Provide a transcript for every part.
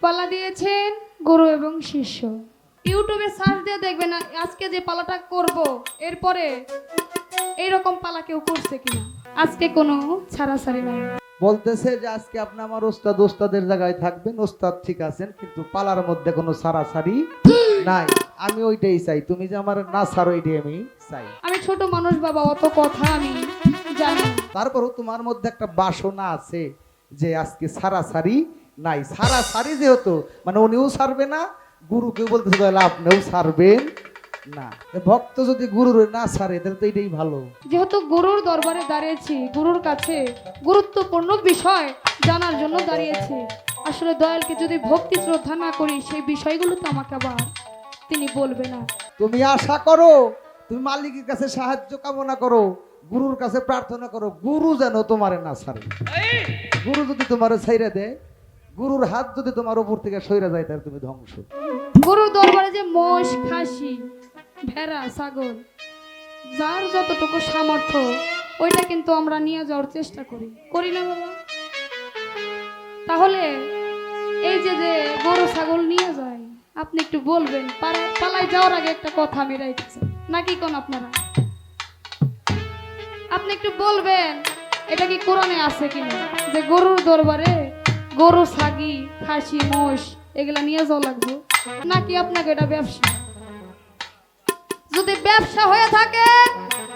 পালা দিয়েছেন গুরু এবং শিষ্য। ইউটিউবে সার্চ দিয়ে দেখবেন আজকে যে পালাটা করব এরপরে এইরকম পালা কেউ করছে কিনা। আজকে কোনো ছাড়াছাড়ি নাই। বলতেছে যে আজকে আপনি আমার ওস্তাদের জায়গায় থাকবেন, ওস্তাদ ঠিক আছেন, কিন্তু পালার মধ্যে কোনো সারাসারি নাই। আমি ওইটাই চাই, তুমি যে আমার না ছাড়ো ওইটাই আমি চাই। আমি ছোট মানুষ বাবা, অত কথা আমি জানি না। তারপরও তোমার মধ্যে একটা বাসনা আছে যে আজকে সারাসারি নাই। সারাসারি যেহেতু মানে উনিও ছাড়বে না, গুরুকেও বলতেছে তাহলে আপনিও ছাড়বেন না। ভক্ত যদি গুরুর না ছাড়ে তাহলে তো এটাই ভালো। যেহেতু গুরুর দরবারে দাঁড়িয়েছি, গুরুর কাছে গুরুত্বপূর্ণ বিষয় জানার জন্য দাঁড়িয়েছি। আসলে দয়ালকে যদি ভক্তি শ্রদ্ধা না করি সেই বিষয়গুলো তো আমাকে আবার তিনি বলবে না। তুমি আশা করো, তুমি মালিকের কাছে সাহায্য কামনা করো, গুরুর কাছে প্রার্থনা করো, গুরু যেন তোমারে না ছাড়ে। গুরু যদি তোমারে ছাইরে দেয়, গুরুর হাত যদি তোমার উপর থেকে সইরা যায়, তাহলে তুমি ধ্বংস। গুরুর দরবারে যে মোষ, খাসি, ভেড়া, ছাগল, যার যতটুকু সামর্থ্য ওইটা কিন্তু আমরা নিয়ে যাওয়ার চেষ্টা করি না বাবা? তাহলে এই যে যে গরু ছাগল নিয়ে যায়, আপনি একটু বলবেন পালায় যাওয়ার আগে একটা কথা আমি রাখছি নাকি কোন আপনারা? আপনি একটু বলবেন এটা কি কোরআনে আছে কিনা যে গরুর দরবারে গরু, ছাগি, খাসি, মোষ এগুলা নিয়ে যাওয়া লাগবে, নাকি আপনাকে এটা ব্যবসা? যদি ব্যবসা হয়ে থাকে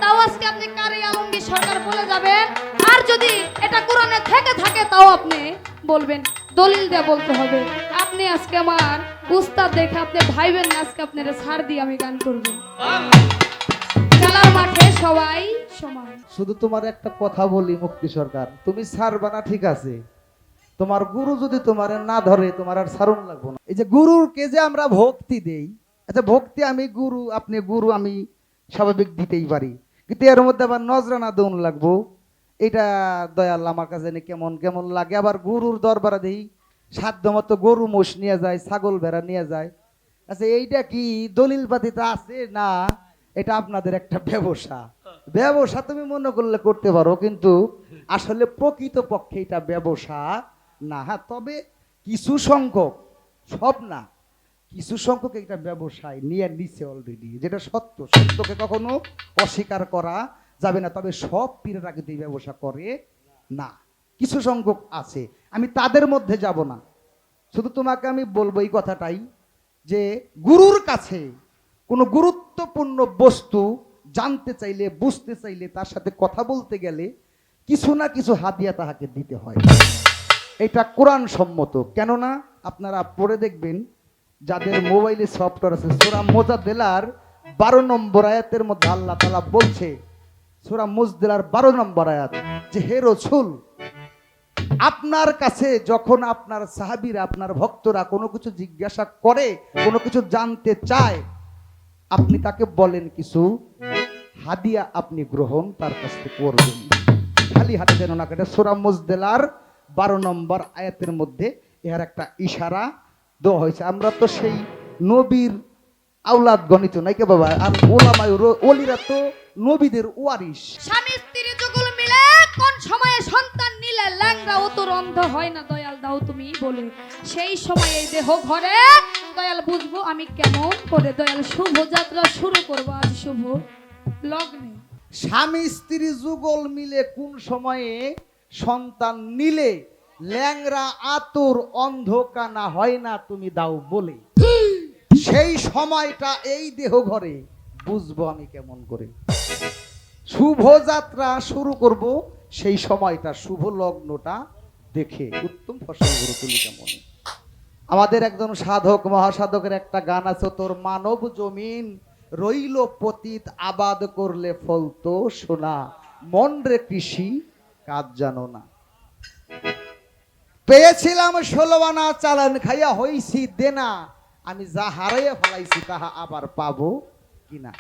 তাও আজকে আপনি কারি আলমগীর সরকার বলে যাবেন, আর যদি এটা কোরআনে থেকে থাকে তাও আপনি বলবেন, দলিল দিয়ে বলতে হবে। আপনি আজকে আমার উস্তাদ দেখে আপনি ভাইবেন না আজকে আপনারা ছাড় দিয়ে আমি গান করব। খেলার মাঠে সবাই সমান। শুধু তোমার একটা কথা বলি মুক্তি সরকার, তুমি ছাড়বা না ঠিক আছে, তোমার গুরু যদি তোমার না ধরে তোমার আর ছাড়ুন লাগবো না। এই যে গুরুকে যে আমরা ভক্তি দেই, আচ্ছা ভক্তি আমি গুরু, আপনি গুরু, আমি স্বাভাবিক দিতেই পারি, কিন্তু এর মধ্যে আবার নজরানা দৌন লাগবো, এটা দয়াল আমার কাছে কেমন কেমন লাগে। আবার গুরুর দরবারে দেই সাধ্য মতো গরু মোষ নিয়ে যায়, ছাগল ভেড়া নিয়ে যায়। আচ্ছা এইটা কি দলিল পাতিতে আছে না? এটা আপনাদের একটা ব্যবসা। ব্যবসা তুমি মনে করলে করতে পারো, কিন্তু আসলে প্রকৃত পক্ষে এটা ব্যবসা না। হ্যাঁ, তবে কিছু সংখ্যক, সব না, কিছু সংখ্যক একটা ব্যবসায় নিয়ে নিচ্ছে অলরেডি, যেটা সত্য। সত্যকে কখনো অস্বীকার করা যাবে না। তবে সব পীরেরা কিন্তু এই ব্যবসা করে না, কিছু সংখ্যক আছে, আমি তাদের মধ্যে যাব না। শুধু তোমাকে আমি বলবো এই কথাটাই যে গুরুর কাছে কোনো গুরুত্বপূর্ণ বস্তু জানতে চাইলে, বুঝতে চাইলে, তার সাথে কথা বলতে গেলে কিছু না কিছু হাদিয়া তাহাকে দিতে হয়। এটা কোরআন সম্মত। কেননা আপনারা পড়ে দেখবেন, যাদের মোবাইলে সফটওয়্যার আছে, সূরা মুজাদ্দেলার 12 নম্বর আয়াতের মধ্যে আল্লাহ তাআলা বলছে, সূরা মুজাদ্দেলার 12 নম্বর আয়াত, যে হে রাসূল, আপনার কাছে যখন আপনার সাহাবীরা, আপনার ভক্তরা কোনো কিছু জিজ্ঞাসা করে, কোনো কিছু জানতে চায়, আপনি তাকে বলেন কিছু হাদিয়া আপনি গ্রহণ তার কাছ থেকে করবেন, খালি হাতে যেন না কাটে। সূরা মুজাদ্দেলার 12 নম্বর আয়াতের মধ্যে এর একটা ইশারা দেওয়া হয়েছে। আমরা তো সেই নবীর আওলাদ গণিত নাই কে বাবা, আর ওলামায়ে ওলিরা তো নবীদের ওয়ারিস। স্বামী স্ত্রী যুগল মিলে কোন সময়ে সন্তান নিলে ল্যাংড়া অতর অন্ধ হয় না, দয়াল দাও তুমি বলে সেই সময় এই দেহ ঘরে দয়াল বুঝবো আমি কেমন করে। দয়াল শুভ যাত্রা শুরু করবো আজ শুভ লগ্নে। স্বামী স্ত্রী যুগল মিলে কোন সময়ে সন্তান নিলে ল্যাংরা আতুর অন্ধ কানা হয় না তুমি দাও বলে, সেই সময়টা এই দেহ ঘরে বুঝবো আমি কেমন করে। শুভ যাত্রা শুরু করব সেই সময়টা, শুভ লগ্নটা দেখে উত্তম ফসল গড়ে তুলি কেমন। আমাদের একজন সাধক মহাসাধকের একটা গান আছে, তোর মানব জমিন রইল পতিত আবাদ করলে ফলতো সোনা, মন রে কৃষি কাজ জানো না। পেয়েছিলাম 16 আনা চালান খাইয়া হইছি দেনা, আমি যা হারাইয়া ফেলাইছি তাহা আবার পাবো কিনা।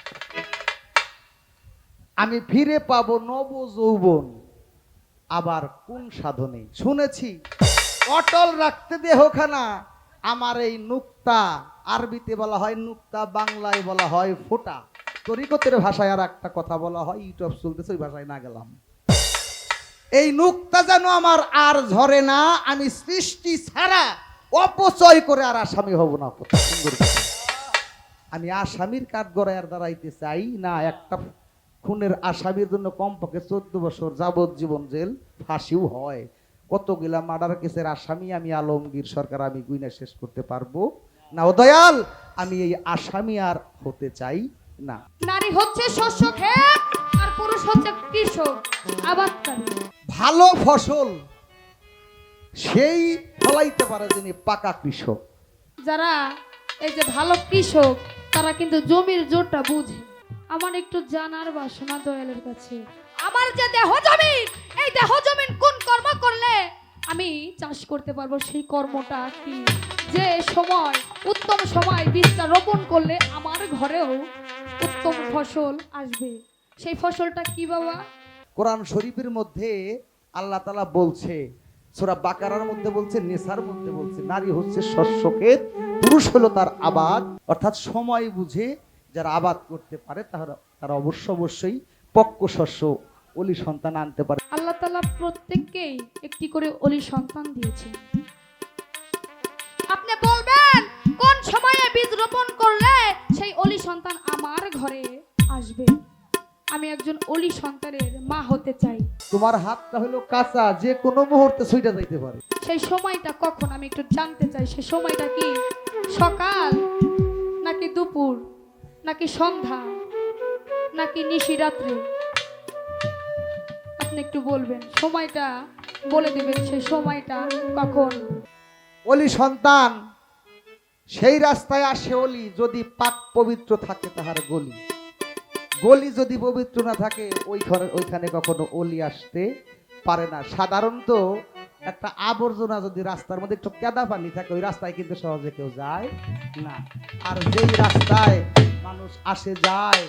আমি ফিরে পাবো নব যৌবন আবার কোন সাধনে। শুনেছি অটল রাখতে দেহখানা আমার এই নুক্তা, আরবিতে বলা হয় নুক্তা, বাংলায় বলা হয় ফোঁটা, তরিকতের ভাষায় আর একটা কথা বলা হয়, ইউটিউব চলতেছে ওই ভাষায় না গেলাম। এই নুক্তা যেন আমার আর ঝরে না, আমি সৃষ্টি ছাড়া অপচয় করে আর আসামি হব না। কত সুন্দর কথা। আমি আসামির কাঠ গড়াইয়ার দাঁড়াইতে চাই না। একটা খুনের আসামির জন্য কমপক্ষে 14 বছর যাবজ্জীবন জেল, ফাঁসিও হয়। কতগুলা মার্ডার কেসের আসামি আমি আলমগীর সরকার আমি গুইনা শেষ করতে পারবো না। ও দয়াল, আমি এই আসামি আর হতে চাই না। নারী হচ্ছে শস্য ক্ষেত আর পুরুষ হচ্ছে কৃষক, আবাদকারী। ভালো ফসল সেই ফলাইতে পারে যিনি পাকা কৃষক। যারা এই যে ভালো কৃষক, তারা কিন্তু জমির জোরটা বুঝে। আমার একটু জানার বাসনা দয়ালের কাছে, আমার যে দেহ জমিন, এই দেহ জমিন কোন কর্ম করলে আমি চাষ করতে পারবো, সেই কর্মটা কি? যে সময়, উত্তম সময় বীজটা রোপণ করলে আমার ঘরেও উত্তম ফসল আসবে, সেই ফসলটা কি বাবা? কোরআন শরীফের মধ্যে আল্লাহ তাআলা বলছে, সূরা বাকারার মধ্যে বলছে, নিসার মধ্যে বলছে, নারী হচ্ছে শস্যক্ষেত, পুরুষ হলো তার আবাদ। অর্থাৎ সময় বুঝে যারা আবাদ করতে পারে তারা অবশ্যই পক্ক শস্য ওলি সন্তান আনতে পারে। আল্লাহ তাআলা প্রত্যেককেই একটি করে অলি সন্তান দিয়েছেন। আপনি বলবেন কোন সময়ে বীজ রোপণ করলে সেই অলি সন্তান আমার ঘরে আসবে। আমি একজন অলি সন্তানের মা হতে চাই। তোমার হাতটা হলো কাঁচা, যে কোনো মুহূর্তে ছুইটা যাইতে পারে। সেই সময়টা কখন আমি একটু জানতে চাই। সেই সময়টা কি সকাল নাকি দুপুর নাকি সন্ধ্যা নাকি নিশিরাত্রি? আপনি একটু বলবেন, সময়টা বলে দিবেন, সেই সময়টা কখন। অলি সন্তান সেই রাস্তায় আসে অলি যদি পাক পবিত্র থাকে তাহার গলি। গলি যদি পবিত্র না থাকে ওইখানে কখনো অলি আসতে পারে না। সাধারণত একটা আবর্জনা যদি রাস্তার মধ্যে একটু কাদা পানি থাকে, ওই রাস্তায় কিন্তু সহজে কেউ যায় না। আর যেই রাস্তায় মানুষ আসে যায়,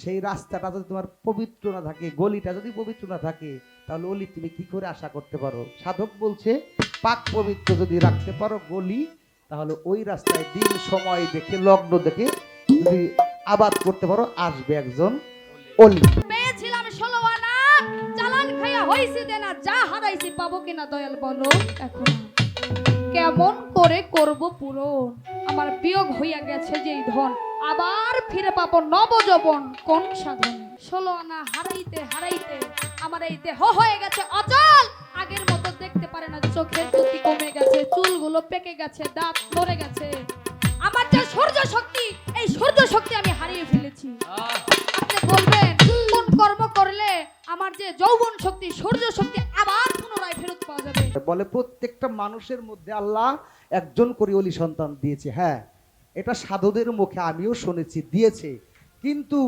সেই রাস্তাটা যদি তোমার পবিত্র না থাকে, গলিটা যদি পবিত্র না থাকে, তাহলে অলি তুমি কি করে আশা করতে পারো? সাধক বলছে, পাক পবিত্র যদি রাখতে পারো গলি, তাহলে ওই রাস্তায় দিন সময় দেখে লগ্ন দেখে যদি আবাদ করতে পারো, আসবে একজন অলি। পেয়েছিলাম 16 আনা, চালান খাইয়া হইছি দেনা, যা হারাইছি পাবো কিনা দয়াল বলো এখন। কেমন করে করব পূরণ? আমার বিয়োগ হইয়া গেছে যেই ধন, আবার ফিরে পাবো নবযৌবন কোন সাধন? 16 আনা হারাইতে হারাইতে আমার এই দেহ হয়ে গেছে অচল। আগের মতো দেখতে পারে না, চোখের জ্যোতি কমে গেছে, চুলগুলো পেকে গেছে, দাঁত নড়ে গেছে। আমার যে সূর্য শক্তি, এই সূর্য শক্তি আমি হারিয়ে ফেলেছি। আপনি বলবেন কোন কর্ম করলে আমার যে যৌবন শক্তি, সূর্য শক্তি আবার পুনরায় ফেরত পাওয়া যাবে? বলে প্রত্যেকটা মানুষের মধ্যে আল্লাহ একজন করে অলি সন্তান দিয়েছে। হ্যাঁ, এটা সাধুদের মুখে আমিও শুনেছি দিয়েছে। কিন্তু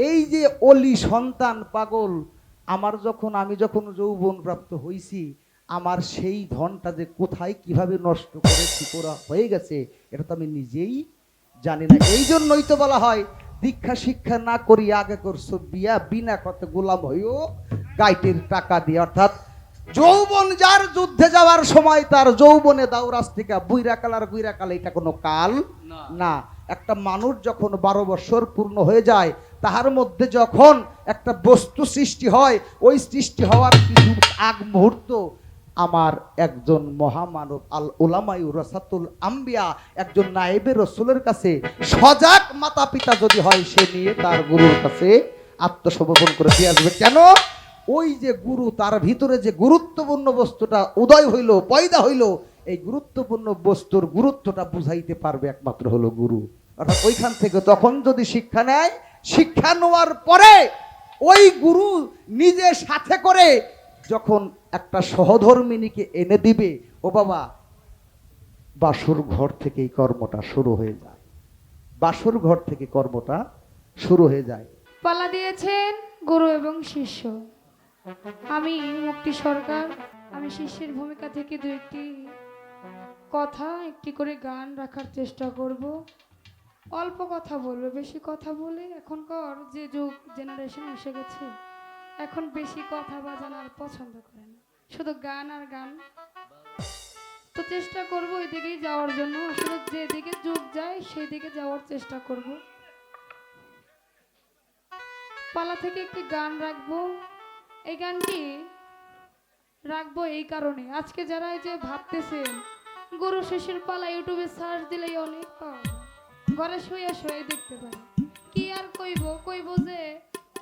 এই যে অলি সন্তান পাগল, আমি যখন যৌবন প্রাপ্ত হইছি, আমার সেই ধনটা যে কোথায় কিভাবে নষ্ট করেছি, করা হয়ে গেছে, এটা তো আমি নিজেই জানি না। এই জন্যই তো বলা হয়, দীক্ষা শিক্ষা না করি আগে করছো বিয়া, বিনা কত গোলাম হইও গাইটের টাকা দিয়ে। অর্থাৎ যৌবন যার যুদ্ধে যাওয়ার সময়, তার যৌবনে দাও রাস্তিকা, বুইরা কাল, এটা কোনো কাল না। একটা মানুষ যখন 12 বছর পূর্ণ হয়ে যায়, তাহার মধ্যে যখন একটা বস্তু সৃষ্টি হয়, ওই সৃষ্টি হওয়ার কিছু আগ মুহূর্ত আমার একজন মহামানব আল উলামাই রাসাতুল আম্বিয়া, একজন নায়েবে রসুলের কাছে সজাগ মাতা পিতা যদি হয়, সে নিয়ে তার গুরুর কাছে আত্মসমর্পণ করে দিয়ে আসবে। কেন? ওই যে গুরু, তার ভিতরে যে গুরুত্বপূর্ণ বস্তুটা উদয় হইল, পয়দা হইল, এই গুরুত্বপূর্ণ বস্তুর গুরুত্বটা বুঝাইতে পারবে একমাত্র হলো গুরু। অর্থাৎ ওইখান থেকে তখন যদি শিক্ষা নেয়, শিক্ষা নেওয়ার পরে ওই গুরু নিজে সাথে করে যখন একটা সহধর্মিনীকে এনে দিবে, ও বাবা, বাসুর ঘর থেকে এই কর্মটা শুরু হয়ে যায়। বাসুর ঘর থেকে কর্মটা শুরু হয়ে যায়। পালা দিয়েছেন গুরু এবং শিষ্য। আমি মুক্তি সরকার, আমি শিষ্যের ভূমিকা থেকে দু একটি কথা, একটি করে গান রাখার চেষ্টা করব। অল্প কথা বলবো, বেশি কথা বলে এখনকার যে যুগ জেনারেশন এসে গেছে, এখন বেশি কথা বাজানোর পছন্দ করে না, শুধু গান আর গান। তো চেষ্টা করবো ওই দিকেই যাওয়ার জন্য, আসলে যেদিকে যুগ যায় সেই দিকে যাওয়ার চেষ্টা করব। পালা থেকে একটি গান রাখবো। এই গানটি রাখবো এই কারণে, আজকে যারা এই যে ভাবতেছেন গরু শিশির পালা ইউটিউবে সার্চ দিলেই অনেক পাওয়া যায়। ঘরে শুয়ে শুয়ে দেখতে পাই। কি আর কইব যে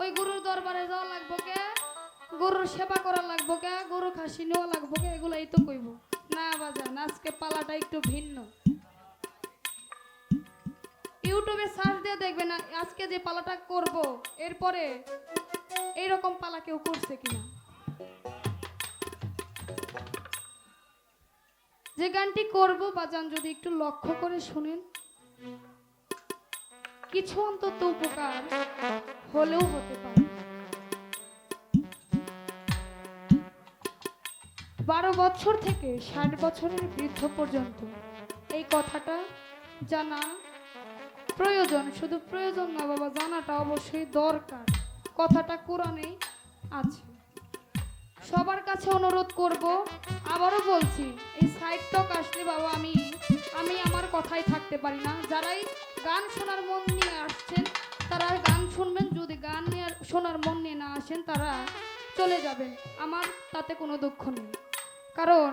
ওই গরুর দরবারে যাওয়া লাগবো কে, গরুর সেবা করা লাগবো কে, গরু খাসি নেওয়া লাগবো কে, এগুলাই তো কইব। না বাজান, আজকে পালাটা একটু ভিন্ন। ইউটিউবে সার্চ দিয়ে দেখবেন আজকে যে পালাটা করব এরপরে এইরকম পালা কেউ করছে কিনা। যে গানটি করব বাজান যদি একটু লক্ষ্য করে শুনেন, কিছু অন্তত উপকার হলেও হতে পারে। 12 বছর থেকে 60 বছরের বৃদ্ধ পর্যন্ত এই কথাটা জানা প্রয়োজন। শুধু প্রয়োজন না বাবা, জানাটা অবশ্যই দরকার। কথাটা কোরআনে আছে। সবার কাছে অনুরোধ করব, আবারও বলছি, এই সাইড টক আসলে বাবা আমি আমার কথাই থাকতে পারি না। যারাই গান শোনার মন নিয়ে আসছেন তারা গান শুনবেন, যদি গান নিয়ে শোনার মন নিয়ে না আসেন তারা চলে যাবেন। আমার তাতে কোনো দুঃখ নেই, কারণ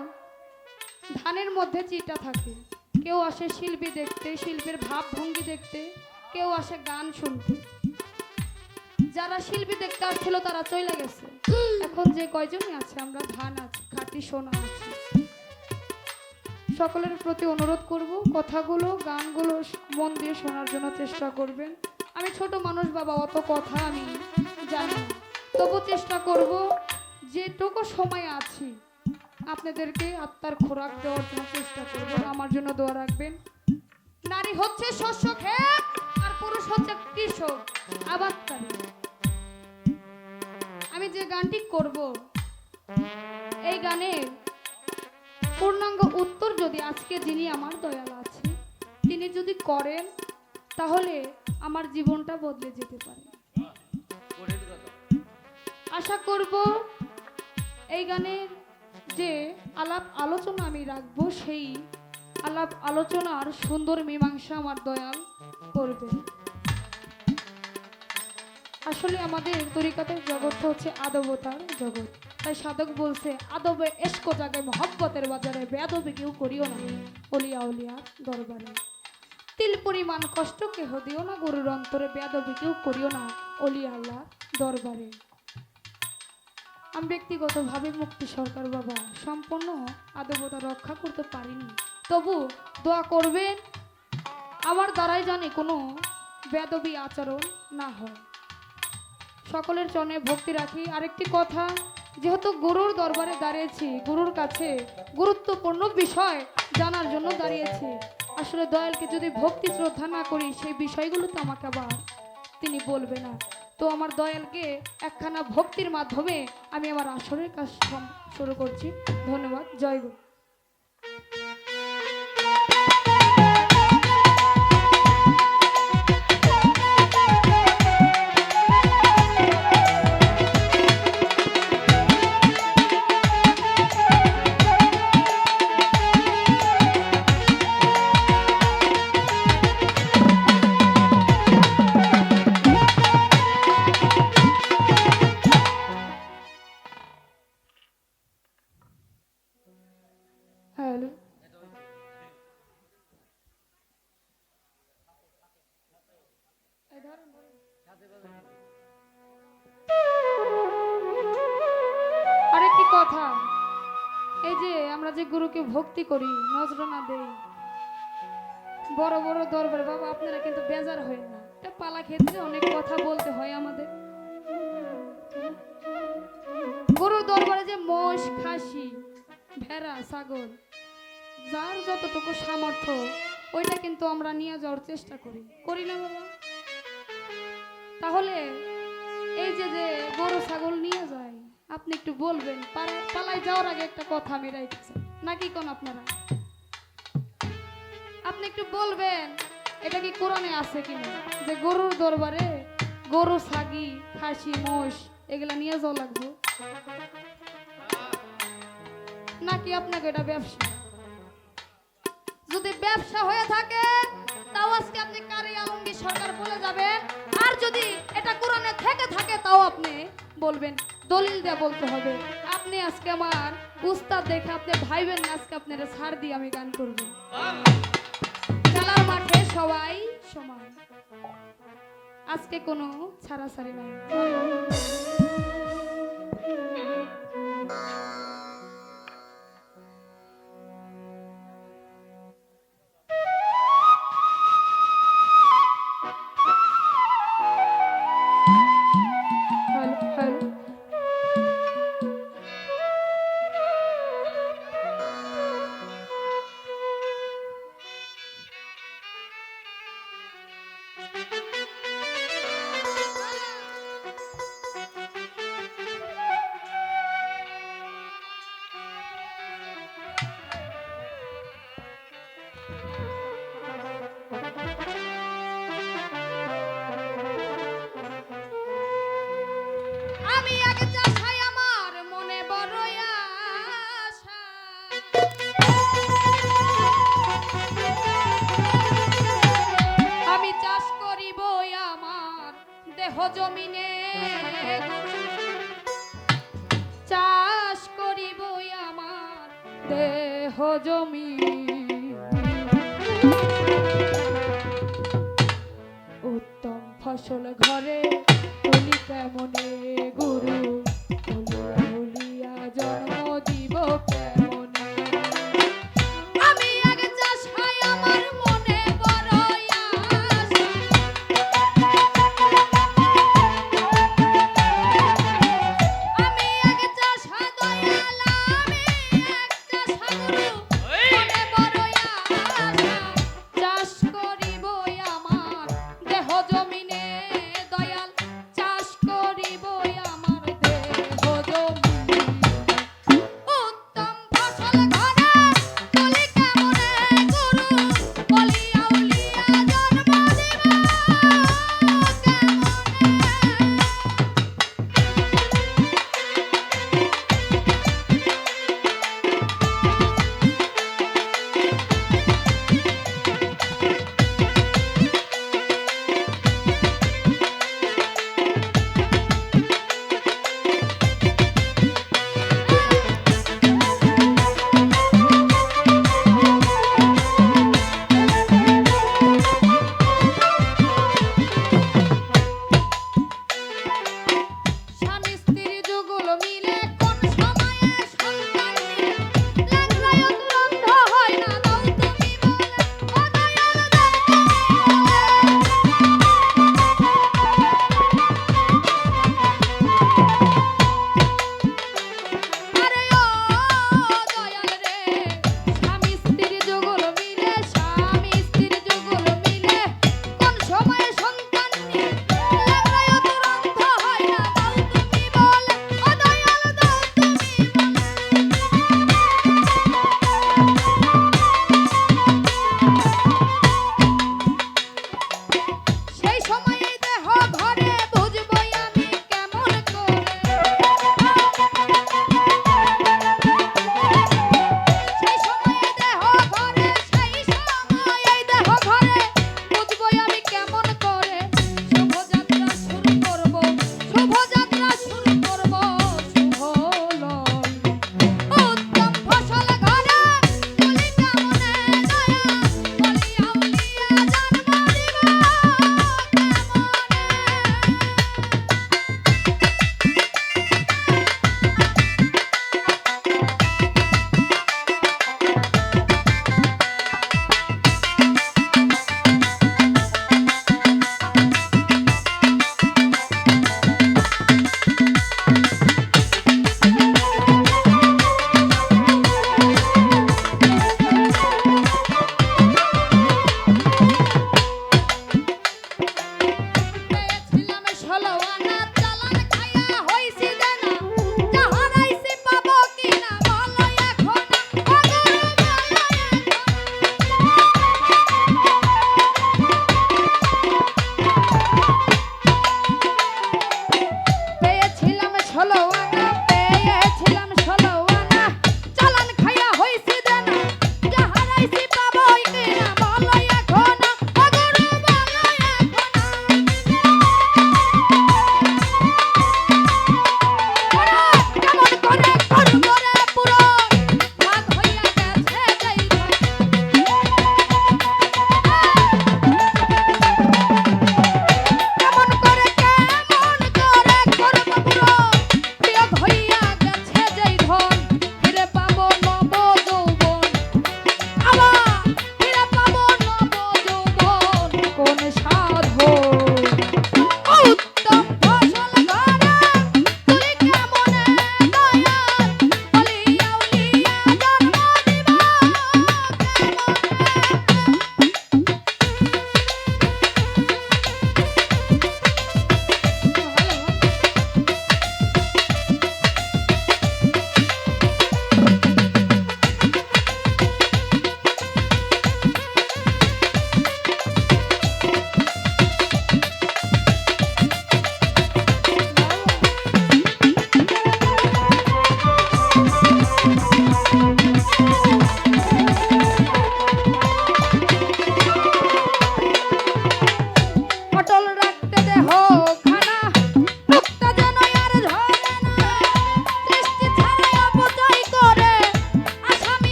ধানের মধ্যে চিটা থাকে। কেউ আসে শিল্পী দেখতে, শিল্পীর ভাবভঙ্গি দেখতে, কেউ আসে গান শুনতে। যারা শিল্পী দেখতে আসছিল তারা চলে গেছে। এখন যে কয়জনই আছে আমরা ধান আছি, খাঁটি সোনা আছি। সকলের প্রতি অনুরোধ করব, কথাগুলো গানগুলো মন দিয়ে শোনার জন্য চেষ্টা করবেন। আমি ছোট মানুষ বাবা, অত কথা আমি জানি না, তবু চেষ্টা করব যেটুকু সময় আছি আপনাদেরকে আত্মার খোরাক দেওয়ার জন্য চেষ্টা করব। আমার জন্য দোয়া রাখবেন। নারী হচ্ছে শস্য ক্ষেত আর পুরুষ হচ্ছে কৃষক, আবাদকারী। আমি যে গানটি করব এই গানের পূর্ণাঙ্গ উত্তর যদি আজকে যিনি আমার দয়াল আছে তিনি যদি করেন, তাহলে আমার জীবনটা বদলে যেতে পারে। আশা করব এই গানের যে আলাপ আলোচনা আমি রাখবো, সেই আলাপ আলোচনার সুন্দর মীমাংসা আমার দয়াল করবে। আসলে আমাদের তরিকাতের জগৎটা হচ্ছে আদবতার জগৎ। তাই সাধক বলছে, আদবে এশকো জাগে মহব্বতের বাজারে, বেয়াদবি কেউ করিও না অলিয়া উলিয়া দরবারে। তিল পরিমাণ কষ্ট কেহ দিও না গুরুর অন্তরে, বেয়াদবি কেউ করিও না অলিয়া আল্লাহ দরবারে। আমি ব্যক্তিগতভাবে মুক্তি সরকার বাবা সম্পূর্ণ আদবতা রক্ষা করতে পারিনি, তবু দোয়া করবেন আমার দ্বারাই জানি কোনো বেয়াদবি আচরণ না হয়। সকলের চরণে ভক্তি রাখি। আরেকটি কথা, যেহেতু গুরুর দরবারে দাঁড়িয়েছি, গুরুর কাছে গুরুত্বপূর্ণ বিষয় জানার জন্য দাঁড়িয়েছি। আসলে দয়ালকে যদি ভক্তি শ্রদ্ধা না করি সেই বিষয়গুলো তো আমাকে আবার তিনি বলবে না। তো আমার দয়ালকে একখানা ভক্তির মাধ্যমে আমি আমার আসরের কাজ শুরু করছি। ধন্যবাদ। জয় গুরু। হ্যালো, আরেকটি কথা, এই যে আমরা যে গুরুকে ভক্তি করি, নজরানা দেই, বড় বড় দরবার বাবা, আপনারা কিন্তু বেজার হয় না। এটা পালা ক্ষেত্রে অনেক কথা বলতে হয় আমাদের। গুরুর দরবারে যে মোষ, খাসি, ভেড়া, ছাগল, যার যতটুকু সামর্থ্য ওইটা কিন্তু আমরা নিয়ে যাওয়ার চেষ্টা করি না বাবা? তাহলে এই যে যে গরু ছাগল নিয়ে যায়, আপনি একটু বলবেন, পালায় যাওয়ার আগে একটা কথা আমি রাখছি নাকি কোন আপনারা? আপনি একটু বলবেন এটা কি কোরআনে আছে কিনা, যে গরুর দরবারে গরু, ছাগি, খাসি, মোষ এগুলা নিয়ে যাওয়া লাগবে, নাকি আপনাকে এটা ব্যবসা? যদি ব্যবসা হয়ে থাকে তাও আজকে আপনি কারি আলমগীর সরকার বলে যাবেন, আর যদি এটা কোরআনে থেকে থাকে তাও আপনি বলবেন, দলিল দিয়ে বলতে হবে। আপনি আপনি আজকে আমার উস্তাদ দেখে আপনি ভাইবেন না আজকে আপনার ছাড় দিয়ে আমি গান করব। খেলার মাঠে সবাই সমান, আজকে কোনো ছাড়াছাড়ি নাই। হ্যালো হ্যালো আমি আগে চাষাই আমার মনে বড় আশা, আমি চাষ করিব আমার দেহ জমিনে, চাষ করিব আমার দেহ জমি, উত্তম ফসল ঘরে তুলি কেমনে গুরু, বলিয়া জন্ম দিব কেমনে। আমি আগে চাষ হয় আমার মনে বড় আশা, আমি আগে চাষ হয় দয়াল, আমি এক চাষ হয় গুরু, মনে বড় আশা, চাষ করিব আমার দেহ জমিনে দয়াল, চাষ করিব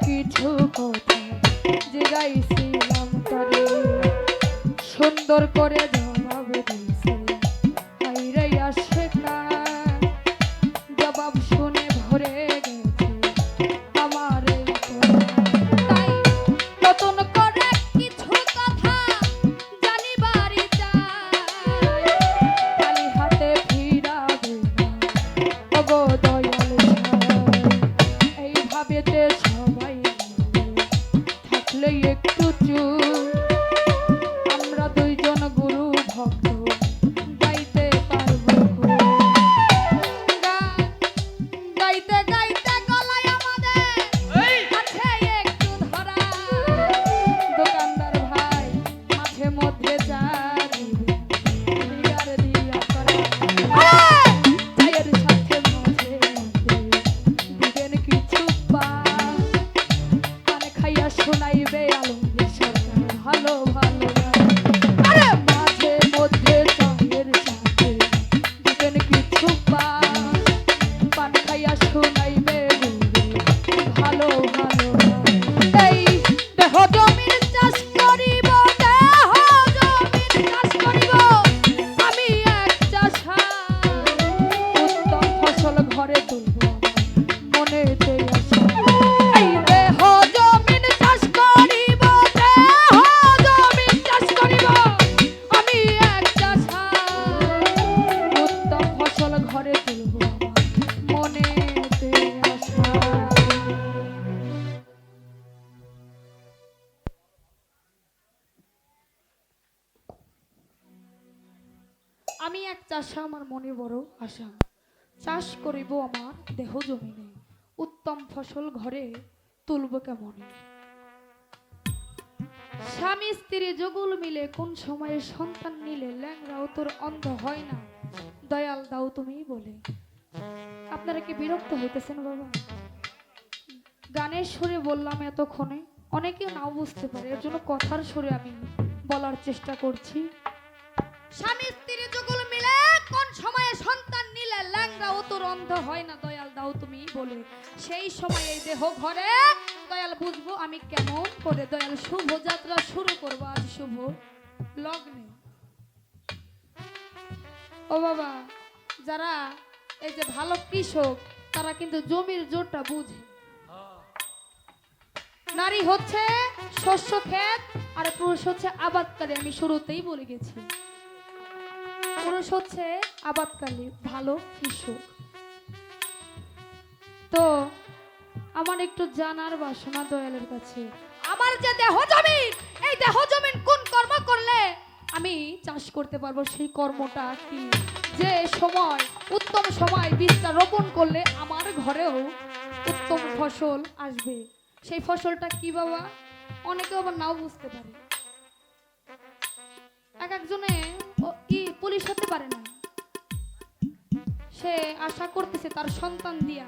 কিছু কথা জিগাইছিলাম তরে সুন্দর করে জবাব দিয়েছে হাইরে আসে কান জবাব শুনে ভরে গেছে আমার এই প্রাণ। তাই নতুন করে কিছু কথা জানিবারই চাই খালি হাতে ফিরাবে না ওগো দয়াল ছাই এইভাবেতে সবাই মিলে থাকলে একটু চুপ আমরা দুইজন গুরু ভক্ত গাইতে পারবো খুব। গান গাইতে গাইতে গলায় আমাদের আছে একটু ধরা দোকানদার ভাই মাঝে মধ্যে চা দিবেন বিগার দিয়া করা চায়ের সাথে মাঝে মধ্যে দিবেন কিছু পান পান খাইয়া শোনাইবে আলমগীর সরকার ভালো ভালো গান। আরে মাঝে মধ্যে চায়ের সাথে দিবেন কিছু পান পান খাইয়া শোনাইবে ভালো ভালো গান। এই দেহ জমির চাষ করিব দেহ জমির চাষ করিব আমি এক চাষা উত্তম ফসল ঘরে তুলব মনেতে আশা। এই দেহ জমিন চাষ করিব দেহ জমিন চাষ করিব আমি এক চাষা উত্তম ফসল ঘরে তুলব মনেতে আশা। আমি এক চাষা আমার মনে বড় আশা চাষ করিব আমার দেহ জমিনে উত্তম ফসল ঘরে তুলব কেমনে। স্বামী স্ত্রী যুগল মিলে কোন সময়ে সন্তান নিলে ল্যাংরাও তোর অন্ধ হয় না দয়াল দাও তুমি বলে। আপনারা কি বিরক্ত হইতেছেন বাবা? গানের সুরে বললাম এতক্ষণে, অনেকেও নাও বুঝতে পারে, এর জন্য কথার সুরে আমি বলার চেষ্টা করছি। স্বামী স্ত্রী যুগল মিলে কোন সময়ে সন্তান নিলে ল্যাংরা ও তোর অন্ধ হয় না দয়াল দাও তুমি বলে। সেই সময় এই দেহ ঘরে দয়াল বুঝবো আমি কেমন করে। দয়াল শুভ যাত্রা শুরু করবো আজ শুভ লগ্নে। ও বাবা, যারা এই যে ভালো কৃষক তারা কিন্তু জমির জোরটা বুঝে। নারী হচ্ছে শস্য ক্ষেত আর পুরুষ হচ্ছে আবাদকারী। আমি শুরুতেই বলে গেছি পুরুষ হচ্ছে আবাদকারী, ভালো কৃষক। তো আমার একটু জানার বাসনা দয়ালের কাছে, আমার যে দেহ জমিন, এই দেহ জমিন কোন কর্ম করলে আমি চাষ করতে পারবো, সেই কর্মটা কি? যে সময় উত্তম সময় বীজটা রোপণ করলে আমার ঘরেও উত্তম ফসল আসবে, সেই ফসলটা কি বাবা? অনেকে আবার নাও বুঝতে পারে। এক একজনে কি পুলিশ হতে পারে না, সে আশা করতেছে তার সন্তান দিয়া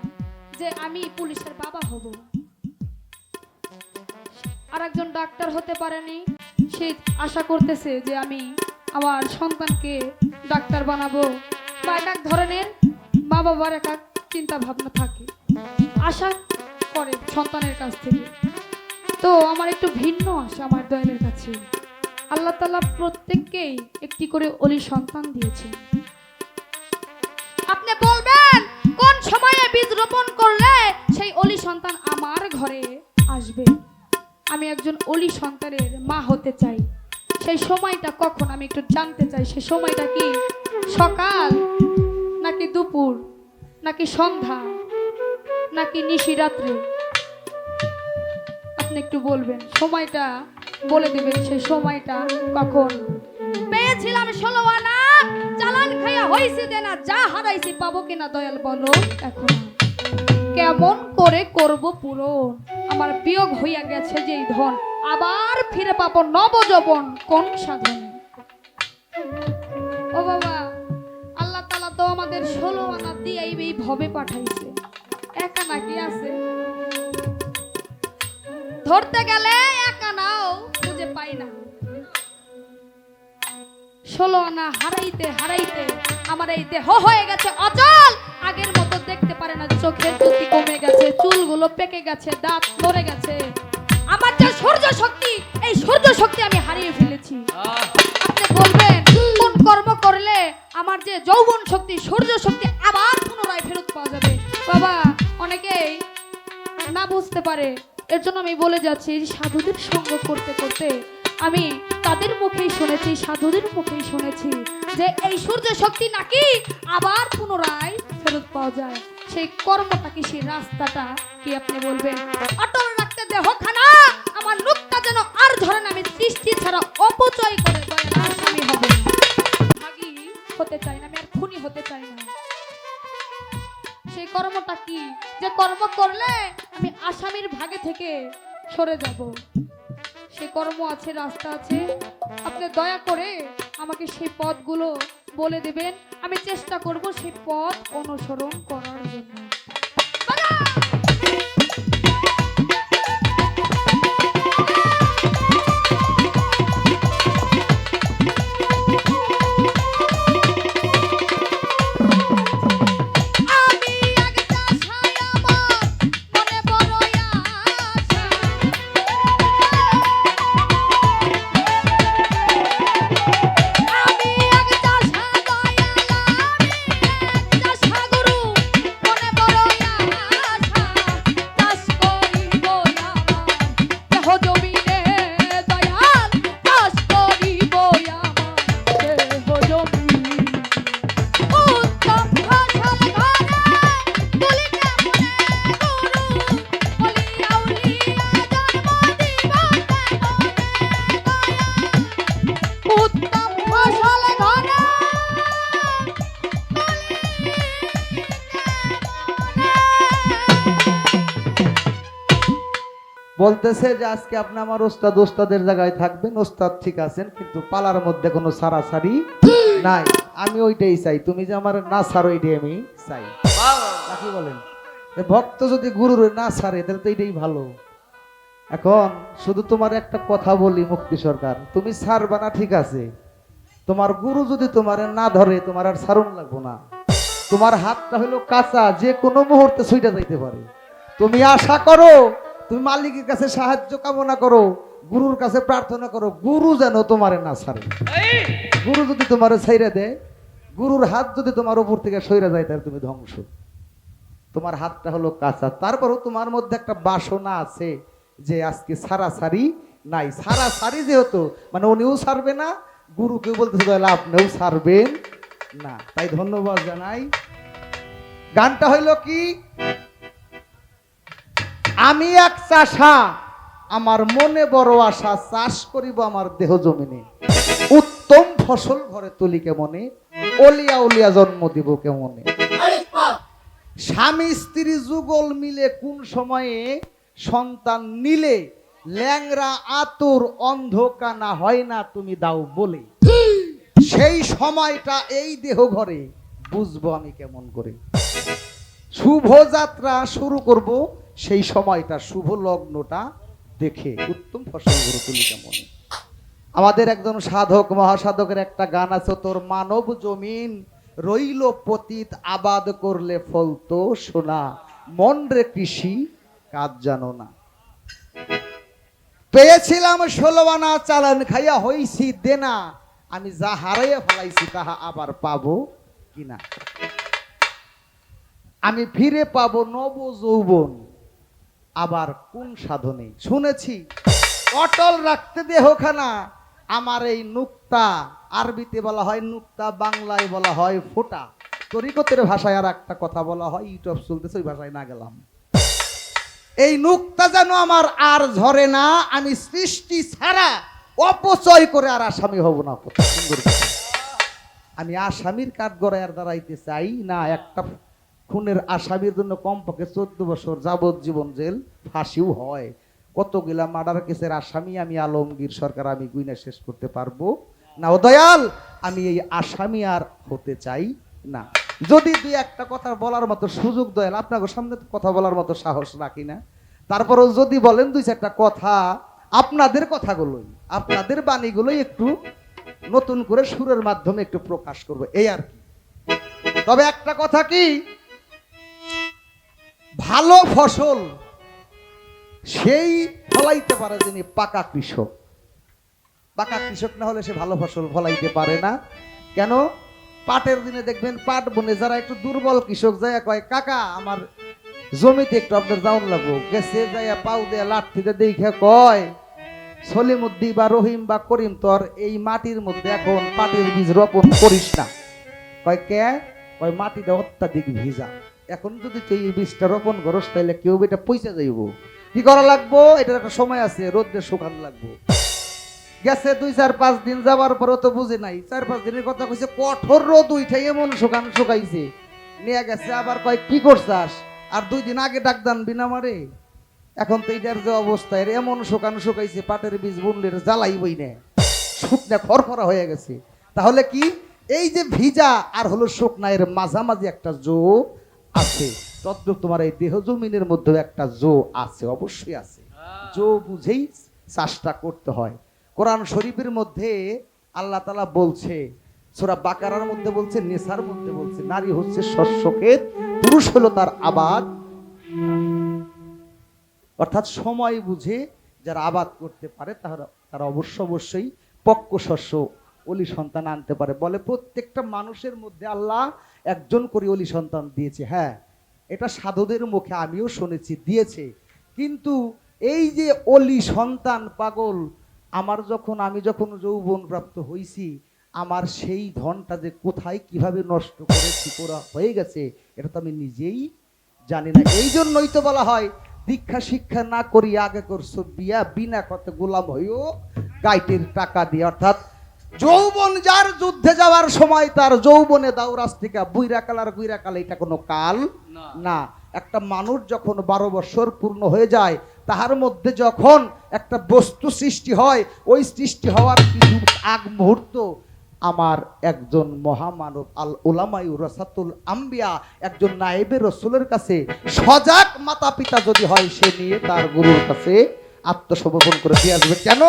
যে আমি পুলিশের বাবা হব। আর একজন ডাক্তার হতে পারেনি, সে আশা করতেছে যে আমি আমার সন্তানকে ডাক্তার বানাবো। বা এক এক ধরনের মা বাবার এক এক চিন্তা ভাবনা থাকে, আশা করে সন্তানের কাছ থেকে। তো আমার একটু ভিন্ন আশা আমার দয়ালের কাছে। আল্লাহ তাআলা প্রত্যেককেই একটি করে অলি সন্তান দিয়েছেন। আপনি বলবেন কোন সময়ে বীজ রোপণ করলে সেই অলি সন্তান আমার ঘরে আসবে। আমি একজন অলি সন্তানের মা হতে চাই। সেই সময়টা কখন আমি একটু জানতে চাই। সেই সময়টা কি সকাল নাকি দুপুর নাকি সন্ধ্যা নাকি নিশিরাত্রে? আপনি একটু বলবেন, সময়টা বলে দিবেন সেই সময়টা কখন। পেয়েছিলাম 16 আনা, চালান খাইয়া হইছি দেনা, যা হারাইছি পাবো কিনা দয়াল বলো এখন। কেমন করে করব পূরণ? আমার বিয়োগ হইয়া গেছে যেই ধন, আবার ফিরে পাবো নবযৌবন কোন সাধনে? ও বাবা, আল্লাহ তাআলা তো আমাদের 16 আনা দিয়ে এই ভবে পাঠাইছে, এক আনা কি আছে? ধরতে গেলে এক আনাও খুঁজে পাই না। 16 আনা হারাইতে হারাইতে আমার এই দেহ হয়ে গেছে অচল। আগের মতো দেখতে পারে না, চোখের জ্যোতি কমে গেছে, চুলগুলো পেকে গেছে, দাঁত নড়ে গেছে। আমার যে সূর্য শক্তি, এই সূর্য শক্তি আমি হারিয়ে ফেলেছি। আপনি বলবেন কোন কর্ম করলে আমার যে যৌবন শক্তি, সূর্য শক্তি আবার পুনরায় ফেরত পাওয়া যাবে? বাবা, অনেকেই না বুঝতে পারে, এর জন্য আমি বলে যাচ্ছি, সাধুদের সঙ্গ করতে করতে আমি তাদের মুখেই শুনেছি, সাধুদের মুখেই শুনেছি যে এই সূর্য শক্তি নাকি আবার পুনরায় ফেরত পাওয়া যায়। সেই কর্মটা কি, সেই রাস্তাটা কি আপনি বলবেন? অটল রাখতে দেহখানা আমার নুক্তা যেন আর ধরে না, আমি সৃষ্টি ছাড়া অপচয় করে দয়ার স্বামী হব। ভাগী হতে চাই না, আমি আর খুনি হতে চাই না। সেই কর্মটা কি, যে কর্ম করলে আমি আসামির ভাগে থেকে সরে যাব? সেই কর্ম আছে, রাস্তা আছে। আপনি দয়া করে আমাকে সেই পথগুলো বলে দেবেন, আমি চেষ্টা করব সেই পথ অনুসরণ করার জন্য। বাবা! বলতেছে যে আজকে আপনি আমার ওস্তাদের জায়গায় থাকবেন, ওস্তাদ ঠিক আছেন, কিন্তু পালার মধ্যে কোনো সারাসারি নাই। আমি ওইটাই চাই, তুমি যে আমার না ছাড়ো ওইটাই আমি চাই। কি বলেন? ভক্ত যদি গুরুর না ছাড়ে তাহলে তো এইটাই ভালো। এখন শুধু তোমার একটা কথা বলি মুক্তি সরকার, তুমি ছাড়বা না ঠিক আছে, তোমার গুরু যদি তোমার না ধরে তোমার আর ছাড়ুন লাগবো না। তোমার হাতটা হলো কাঁচা, যে কোনো মুহূর্তে ছুইটা যাইতে পারে। তুমি আশা করো, তুমি মালিকের কাছে সাহায্য কামনা করো, গুরুর কাছে প্রার্থনা করো, গুরু যেন তোমারে না ছাড়ে। গুরু যদি তোমারে ছাইরা দেয়, গুরুর হাত যদি তোমার উপর থেকে সইরা যায়, তাহলে তুমি ধ্বংস। তোমার হাতটা হলো কাঁচা, তারপরও তোমার মধ্যে একটা বাসনা আছে যে আজকে সারাসারি নাই। সারাসারি যেহেতু মানে উনিও ছাড়বে না, গুরুকে বলতেছে তাহলে আপনিও ছাড়বেন না। তাই ধন্যবাদ জানাই। গানটা হইল কি, আমি এক চাষা, আমার মনে বড় আশা, চাষ করিব আমার দেহ জমিনে, উত্তম ফসল ঘরে তুলি কেমনে, অলিয়া উলিয়া জন্ম দিব কেমনে। স্বামী স্ত্রী যুগল মিলে কোন সময়ে সন্তান নিলে, ল্যাংরা আতুর অন্ধকানা হয় না তুমি দাও বলে, সেই সময়টা এই দেহ ঘরে বুঝবো আমি কেমন করে। শুভ যাত্রা শুরু করব সেই সময়টা, শুভ লগ্নটা দেখে, উত্তম ফসল ঘরে তুলি কেমনে। আমাদের একজন সাধক মহাসাধকের একটা গান আছে, তোর মানব জমিন রইল পতিত, আবাদ করলে ফলতো সোনা, মন রে কৃষি কাজ জানো না। পেয়েছিলাম 16 আনা চালান, খাইয়া হইছি দেনা, আমি যা হারাইয়া ফেলাইছি তাহা আবার পাবো কিনা। আমি ফিরে পাবো নব যৌবন, আবার কোন সাধনে। শুনেছি অটল রাখতে দেহখানা আমার এই নুক্তা, আরবিতে বলা হয় নুক্তা, বাংলায় বলা হয় ফোঁটা, তরিকতের ভাষায় আর একটা কথা বলা হয়, ইউটিউব চলতেছে ওই ভাষায় না গেলাম। এই নুক্তা যেন আমার আর ঝরে না, আমি সৃষ্টি ছাড়া অপচয় করে আর আসামি হব না। কত সুন্দর কথা। আমি আসামির কাঠগড়ায় আর দাঁড়াইতে চাই না। একটা খুনের আসামির জন্য কমপক্ষে 14 বছর যাবজ্জীবন জেল, ফাঁসিও হয়। কতগুলা মার্ডার কেসের আসামি আমি আলমগীর সরকার, আমি গুইনা শেষ করতে পারবো না। ও দয়াল, আমি এই আসামি আর হতে চাই না। যদি দুই একটা কথা বলার মতো সুযোগ দয়াল, আপনাদের সামনে কথা বলার মতো সাহস রাখি না, তারপরেও যদি বলেন দুই চারটা কথা, আপনাদের কথাগুলোই, আপনাদের বাণীগুলোই একটু নতুন করে সুরের মাধ্যমে একটু প্রকাশ করবো, এই আর কি। তবে একটা কথা কি, ভালো ফসল সেই ফলাইতে পারে যিনি পাকা কৃষক। পাকা কৃষক না হলে সে ভালো ফসল ফলাইতে পারে না। কেন? পাটের দিনে দেখবেন পাট বনে যারা একটু দুর্বল কৃষক যায় কয় কাকা আমার জমিতে একটু আপনার যাওন লাগবো, গেছে যাইয়া পাউ দেয়া লাঠিতে দেখে কয় সলিমুদ্দি বা রহিম বা করিম তোর এই মাটির মধ্যে এখন পাটের বীজ রোপণ করিস না। কয় কে? কয় মাটিটা অত্যাধিক ভিজা, এখন যদি তুই এই বীজটা রোপণ করস তাহলে কেউ এটা পয়সা যাইব। কি করা লাগবো? এটার একটা সময় আছে, রোদ্রে শুকানো লাগবো। গেছে 2-4-5 দিন যাবার পরও তো বুঝে নাই, 4-5 দিনের কথা কইছে, কঠোর রোদ উঠে এমন শুকাইছে নিয়ে গেছে। আবার কয় কি করছাস? আর 2 দিন আগে ডাক দান বিনা মারে। এখন তো এটার যে অবস্থা, এর এমন শুকাইছে পাটের বীজ বুনলে জ্বালাইবই না, শুকনা খড়খড়া হয়ে গেছে। তাহলে কি এই যে ভিজা আর হলো শুকনা এর মাঝামাঝি একটা জো আছে, তদ্রূপ তোমার এই দেহ জমিনের মধ্যে একটা জো আছে, অবশ্যই আছে। জো বুঝেই চাষটা করতে হয়। কোরআন শরীফের মধ্যে আল্লাহ তাআলা বলছে, সূরা বাকারার মধ্যে বলছে, নিসার মধ্যে বলছে, নারী হচ্ছে শস্যক্ষেত, পুরুষ হলো তার আবাদ। অর্থাৎ সময় বুঝে যারা আবাদ করতে পারে তারা অবশ্যই পক্ক শস্য অলি সন্তান আনতে পারে। বলে প্রত্যেকটা মানুষের মধ্যে আল্লাহ একজন করে অলি সন্তান দিয়েছে। হ্যাঁ, এটা সাধুদের মুখে আমিও শুনেছি দিয়েছে। কিন্তু এই যে অলি সন্তান পাগল, আমি যখন যৌবন প্রাপ্ত হইছি, আমার সেই ধনটা যে কোথায় কিভাবে নষ্ট করেছি, করা হয়ে গেছে, এটা তো আমি নিজেই জানি না। এই জন্যই তো বলা হয় দীক্ষা শিক্ষা না করি আগে করছো বিয়া, বিনা কত গোলাম হইও গাইটের টাকা দিয়ে। অর্থাৎ যৌবন যার যুদ্ধে যাওয়ার সময় তার যৌবনে দাও রাস্তিকা, বুইরা কাল এটা কোনো কাল না। একটা মানুষ যখন 12 বছর পূর্ণ হয়ে যায়, তাহার মধ্যে যখন একটা বস্তু সৃষ্টি হয়, ওই সৃষ্টি হওয়ার কিছু আগ মুহূর্ত আমার একজন মহামানব আল উলামাই রাসাতুল আম্বিয়া, একজন নায়েবে রসুলের কাছে সজাগ মাতা পিতা যদি হয়, সে নিয়ে তার গুরুর কাছে আত্মসমর্পণ করে দিয়ে আসবে। কেন?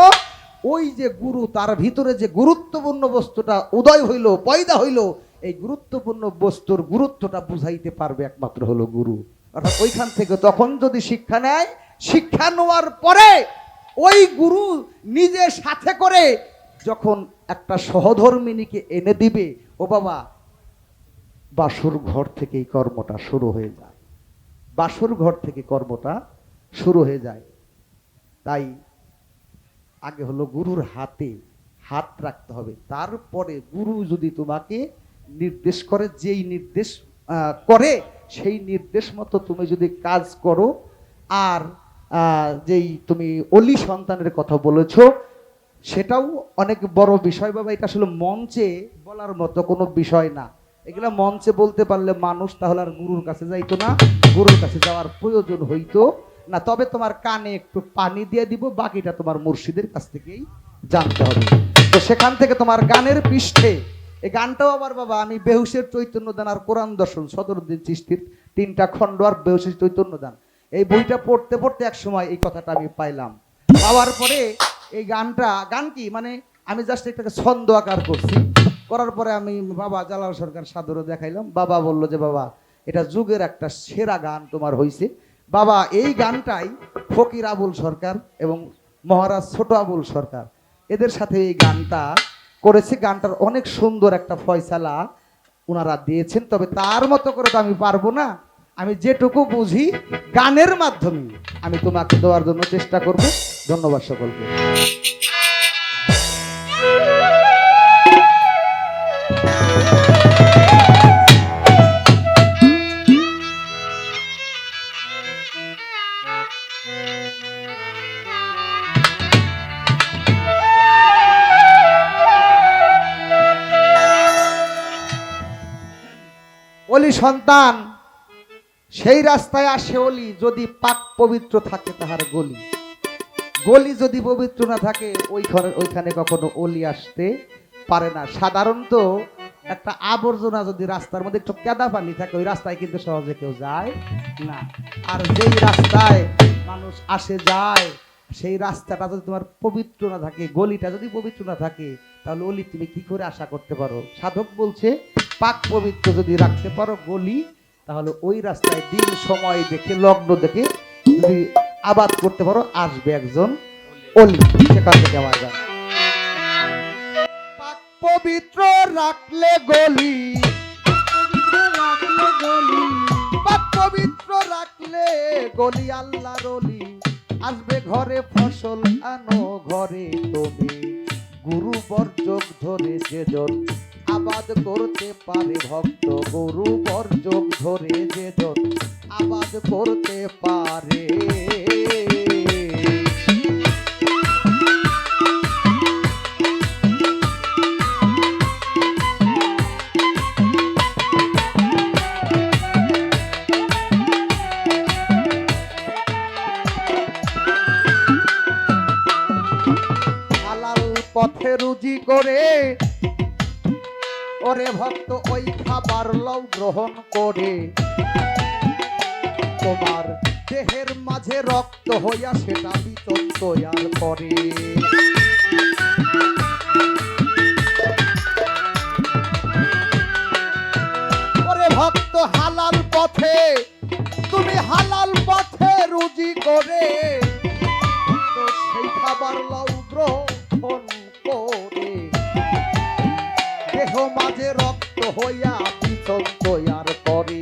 ওই যে গুরু, তার ভিতরে যে গুরুত্বপূর্ণ বস্তুটা উদয় হইল, পয়দা হইল, এই গুরুত্বপূর্ণ বস্তুর গুরুত্বটা বুঝাইতে পারবে একমাত্র হলো গুরু। অর্থাৎ ওইখান থেকে তখন যদি শিক্ষা নেয়, শিক্ষা নেওয়ার পরে ওই গুরু নিজে সাথে করে যখন একটা সহধর্মিনীকে এনে দিবে, ও বাবা বাসুর ঘর থেকে এই কর্মটা শুরু হয়ে যায়, বাসুর ঘর থেকে কর্মটা শুরু হয়ে যায়। তাই আগে হলো গুরুর হাতে হাত রাখতে হবে, তারপরে গুরু যদি তোমাকে নির্দেশ করে, যেই নির্দেশ করে সেই নির্দেশ মতো তুমি যদি কাজ করো। আর যেই তুমি অলি সন্তানের কথা বলেছো, সেটাও অনেক বড় বিষয় বাবা। এটা আসলে মঞ্চে বলার মতো কোনো বিষয় না। এগুলা মঞ্চে বলতে পারলে মানুষ তাহলে আর গুরুর কাছে যাইতো না, গুরুর কাছে যাওয়ার প্রয়োজন হইতো না। তবে তোমার কানে একটু পানি দিয়ে দিব, বাকিটা তোমার মুর্শিদের কাছ থেকেই জানতে হবে। তো সেখান থেকে তোমার গানের পৃষ্ঠে, এই গানটাও আবার বাবা আমি বেহুশের চৈতন্য দান আর কোরআন দর্শন সদরুদ্দিন চিশতির 3টা খণ্ড আর বেহুশের চৈতন্য দান, এই বইটা পড়তে পড়তে এক সময় এই কথাটা আমি পাইলাম। পাওয়ার পরে এই গান কি মানে আমি জাস্ট একটা ছন্দ আকার করছি, করার পরে আমি বাবা জালাল সরকার সাদরে দেখাইলাম। বাবা বলল যে বাবা এটা যুগের একটা সেরা গান তোমার হইছে। বাবা এই গানটাই ফকির আবুল সরকার এবং মহারাজ ছোট আবুল সরকার এদের সাথে এই গানটা করেছে। গানটার অনেক সুন্দর একটা ফয়সালা ওনারা দিয়েছেন, তবে তার মতো করে তো আমি পারবো না। আমি যেটুকু বুঝি গানের মাধ্যমে আমি তোমাকে দেওয়ার জন্য চেষ্টা করব। ধন্যবাদ সকলকে। অলি সন্তান সেই রাস্তায় আসে অলি, যদি পাক পবিত্র থাকে তাহার গলি, গলি যদি পবিত্র না থাকে ওইখানে কখনো অলি আসতে পারে না। সাধারণত একটা আবর্জনা যদি রাস্তার মধ্যে একটু কেদা পানি থাকে, ওই রাস্তায় কিন্তু সহজে কেউ যায় না। আর যেই রাস্তায় মানুষ আসে যায়, সেই রাস্তাটা যদি তোমার পবিত্র না থাকে, গলিটা যদি পবিত্র না থাকে, তাহলে অলি তুমি কি করে আশা করতে পারো? সাধক বলছে পাক পবিত্র যদি রাখতে পারো গলি, তাহলে ওই রাস্তায় দিন সময় দেখে লগ্ন দেখে যদি আবাদ করতে পারো, আসবে একজন অলি, সেখান থেকে আমার গান। পাক পবিত্র রাখলে গলি, পাক পবিত্র রাখলে গলি আল্লাহর অলি, আসবে ঘরে ফসল আনো ঘরে তুমি, গুরু বর্জক ধরে যেজন আবাদ করতে পারে ভক্ত, গুরু বর্জক ধরে যেজন আবাদ করতে পারে। হালাল পথে রুজি করে ওরে ভক্ত ওই খাবার লও গ্রহণ করে, তোমার দেহের মাঝে রক্ত হইয়া সেটা বিচন তৈয়ার করে। ওরে ভক্ত হালাল পথে, তুমি হালাল পথে রুজি করে তো সেই খাবার লও গ্রহণ করে, দেহ মাঝে রক্ত হইয়া বিচন তৈয়ার করে।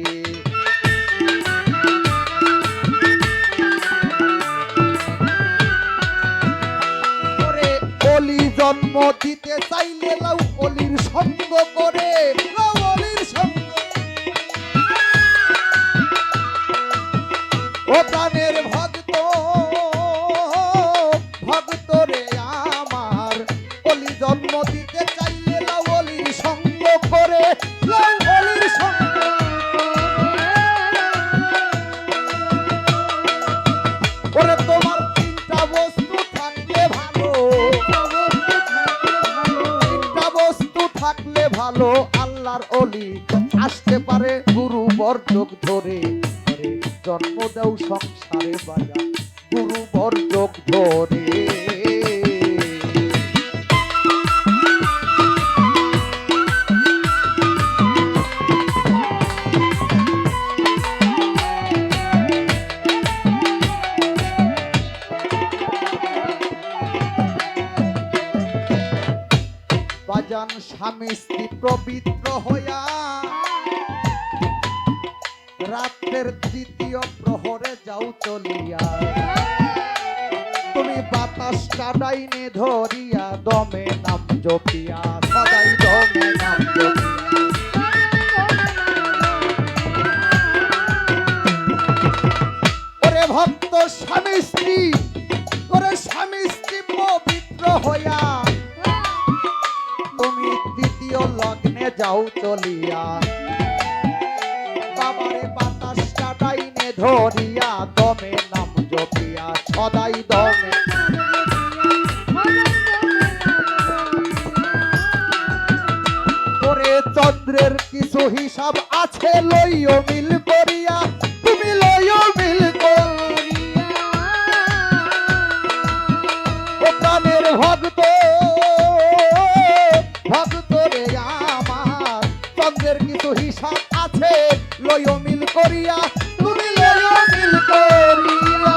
ওরে অলি জন্ম দিতে চাইলে লাউ অলির সঙ্গ করে, লাউ অলির সঙ্গ। ও প্রাণের ভক্ত, ভক্ত রে আমার, অলি জন্ম দিতে চাইলে লাউ অলির সঙ্গ করে, লাউ অলির সঙ্গ। ওরে তোমার তিনটা বস্তু থাকলে ভালো, তিনটা বস্তু থাকলে ভালো, আল্লাহর অলি আসতে পারে গুরু বর্জক ধরে, জন্ম দেও সংসারে বাজা গুরু বর্জক ধরে। বাজান স্বামী স্ত্রী পবিত্র হইয়া রাত্রের তৃতীয় প্রহরে যাও চলিয়া, তুমি বাতাসটা ডাইনে ধরিয়া দমে নাম জপিয়া, সদাই দমে নাম জপিয়া। ওরে ভক্ত স্বামী স্ত্রী, ওরে স্বামী স্ত্রী পবিত্র হইয়া তুমি তৃতীয় লগ্নে যাও চলিয়া, বাবারে বাতাসটা ডাইনে ধরিয়া দমে নাম জপিয়া, সদাই দমে। ওরে চন্দ্রের কিছু হিসাব আছে লইও মিল করিয়া, তুমি লইও মিল করিয়া। ও প্রাণের ভক্ত, ভক্ত রে আমার, চন্দ্রের কিছু হিসাব আছে লইও মিল করিয়া, তুমি লইও মিল করিয়া।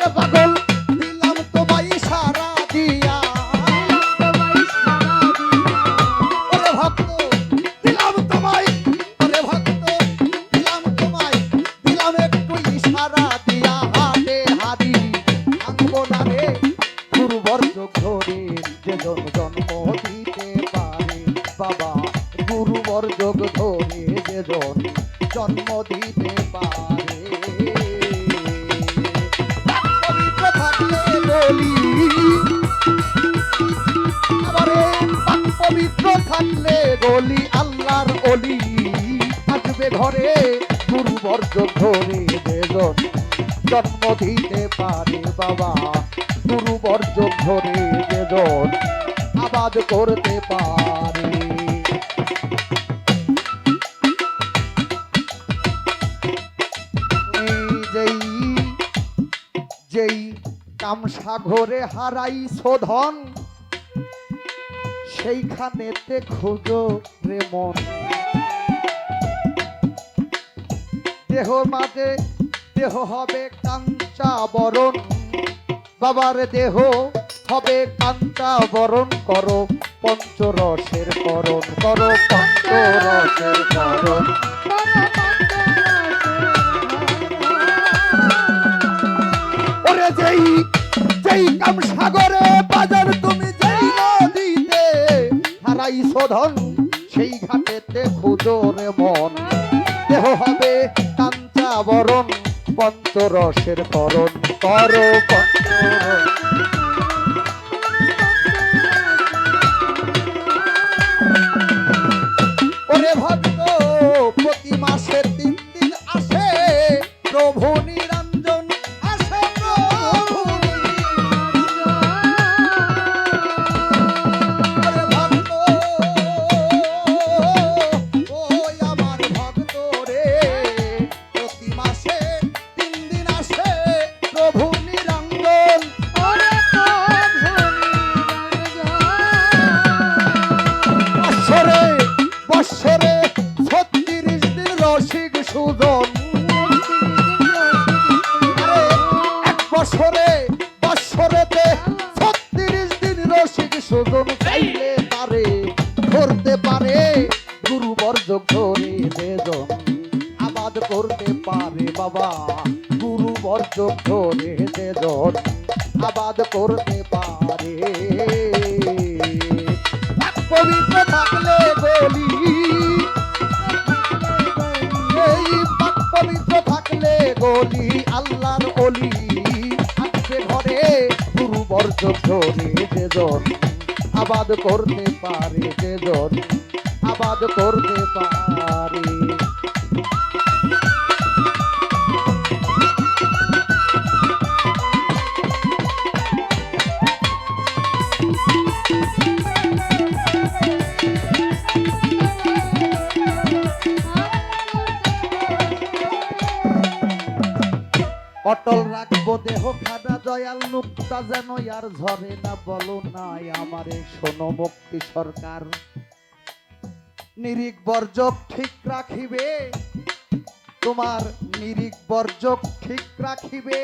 এ পাগল দিলাম তোমায় ইশারা দিয়া, ওরে ভক্ত দিলাম তোমায়, ওরে ভক্ত দিলাম তোমায়, দিলাম একটু ইশারা দিয়া, হাতে হাতি আনবো না রে গুরু বর্জক ধরে, যেজন জন্ম দিতে পারে বাবা, গুরু বর্জক ধরে যেজন জন্ম দিতে পারে। পবিত্র থাকলে বলি, আবারে পাক পবিত্র থাকলে বলি আল্লাহর অলি, আসবে ঘরে গুরু বর্জক ধরে যেজন জন্ম দিতে পারে বাবা, গুরু বর্জক ধরে যেজন আবাদ করতে পারে। যেই যেই কামসাগরে হারাই শোধন, সেইখানেতে খোঁজো রে মন। দেহ মাঝে দেহ হবে কাঞ্চা বরণ, বাবার দেহ হবে কাঞ্চা বরণ। করো পঞ্চরসের করণ, করো পঞ্চরসের করণ। ওরে যেই যেই কাম সাগরে বাজার তুমি যেই নদীতে হারাইছো ধন, সেই ঘাটেতে খুঁজো রে মন। দেহ হবে কাঞ্চা বরণ, পঞ্চরসের করণ, করো পঞ্চরস। ওরে ভক্ত প্রতি মাসে 3 দিন আসে প্রভু নিরঞ্জন, আসে প্রভু নিরঞ্জন। ওরে ভক্ত, ওই আমার ভক্ত রে, প্রতি মাসে 3 দিন আসে প্রভু নিরঞ্জন। ওরে প্রভু বৎসরে বৎসরে 36 দিন রসিক সুজন। আরে এক বছরে বৎসরেতে 36 দিন রসিক সুজন। চাইলে তারে ধরতে পারে গুরু বর্জক ধরে যেজন, আবাদ করতে পারে বাবা গুরু বর্জক ধরে যেজন, আবাদ করতে পারে। পবিত্র থাকলে গলি, এই পাক পবিত্র থাকলে গলি, আল্লাহর অলি আসবে ঘরে গুরু বর্জক ধরে যেজন, আবাদ করতে পারে যেজন, আবাদ করতে পারে। অটল রাখবো দেহ খানা, দয়াল নুক্তা যেন আর ঝরে না। বলো নাই আমারে শোনো মুক্তি সরকার, নিরিক বর্জক ঠিক রাখিবে, তোমার নিরিক বর্জক ঠিক রাখিবে।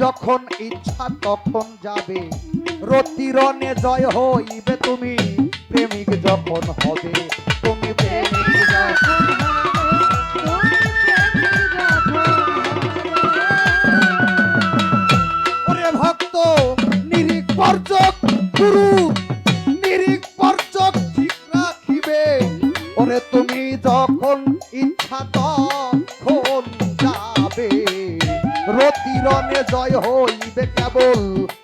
যখন ইচ্ছা তখন যাবে, রতিরণে জয় হইবে তুমি, প্রেমিক যখন হবে তুমি, প্রেমিক যখন ভক্ত নিরিক বর্জক গুরু নিরিক বর্জক ঠিক রাখিবে। ওরে তুমি যখন ইচ্ছা তখন যাবে, রতিরণে জয় হইবে কেবল,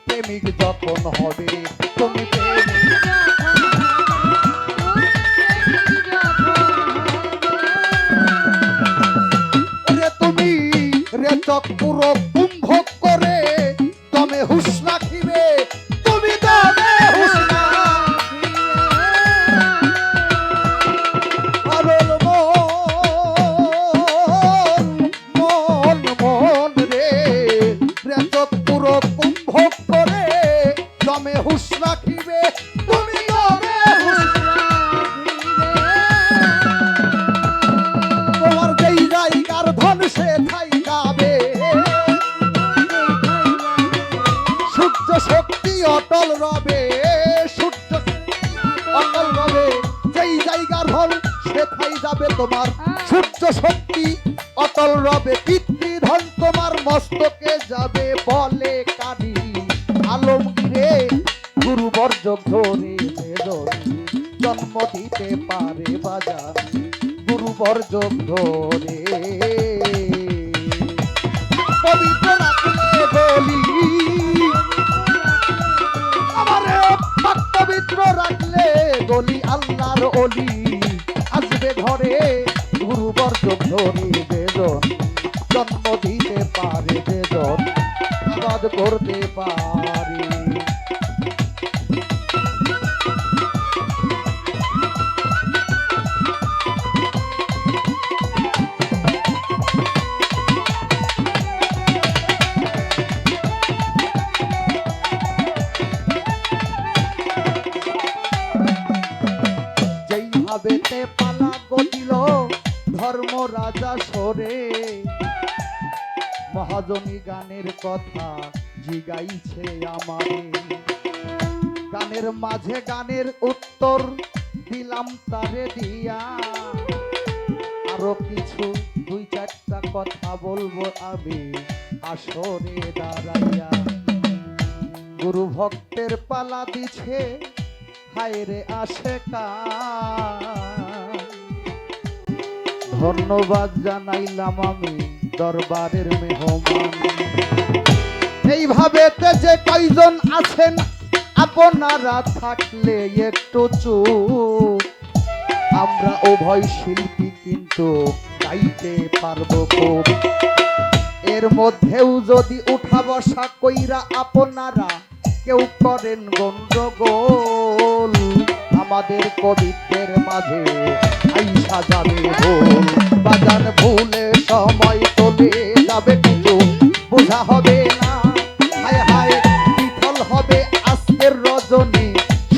প্রেমিক যখন হবে তুমি, প্রেমিক। ওরে তুমি রেচক পুরো কুম্ভ করে দমে হুশ রাখিবে, তুমি দমে হুশ রাখিবে। পাগল মন মন রে, রেচক পুরো কুম্ভ করে দমে হুশ রাখিবে, তুমি দমে হুশ রাখিবে। তোমার যেই জায়গার ধন সে ঠাই যাবে, সূর্য শক্তি অটল রবে, সূর্য অটল রবে। যেই জায়গার ধন সেথাই যাবে তোমার সূর্য শক্তি অটল রবে। পিতৃধন তোমার মস্তকে যাবে, বলে কানি আলমগীরে গুরু বর্জক ধরে যেজন, জন্ম দিতে পারে বাজার গুরু বর্জক ধরে। পবিত্র রাখলে বলি আমারে, পাক পবিত্র রাখলে গলি, আল্লাহর অলি আসবে ঘরে গুরু বর্জক ধরে যেজন, জন্ম দিতে পারে যেজন, আবাদ করতে পারে। এইভাবেতে পালা গতিল ধর্ম রাজা সরে, মহাজনী গানের কথা জিগাইছে আমারে, গানের মাঝে গানের উত্তর দিলাম তারে দিয়া, আরো কিছু দুই চারটা কথা বলবো আমি আসরে দাঁড়াইয়া। গুরু ভক্তের পালা দিছে হায়রে আশেকা, ধন্যবাদ জানাইলাম আমি দরবারের মেহমান। এইভাবে যে কয়জন আছেন আপনারা থাকলে একটু চুপ, আমরা উভয় শিল্পী কিন্তু গাইতে পারবো খুব। এর মধ্যেও যদি উঠা বসা কইরা আপনারা কেউ করেন গন্ডগোল, আমাদের কবিত্বের মাঝে আইসা যাবে ভুল, বাজান ভুলে সময় চলে যাবে কিন্তু বোঝা হবে না। হায় হায় বিফল হবে আজকের রজনী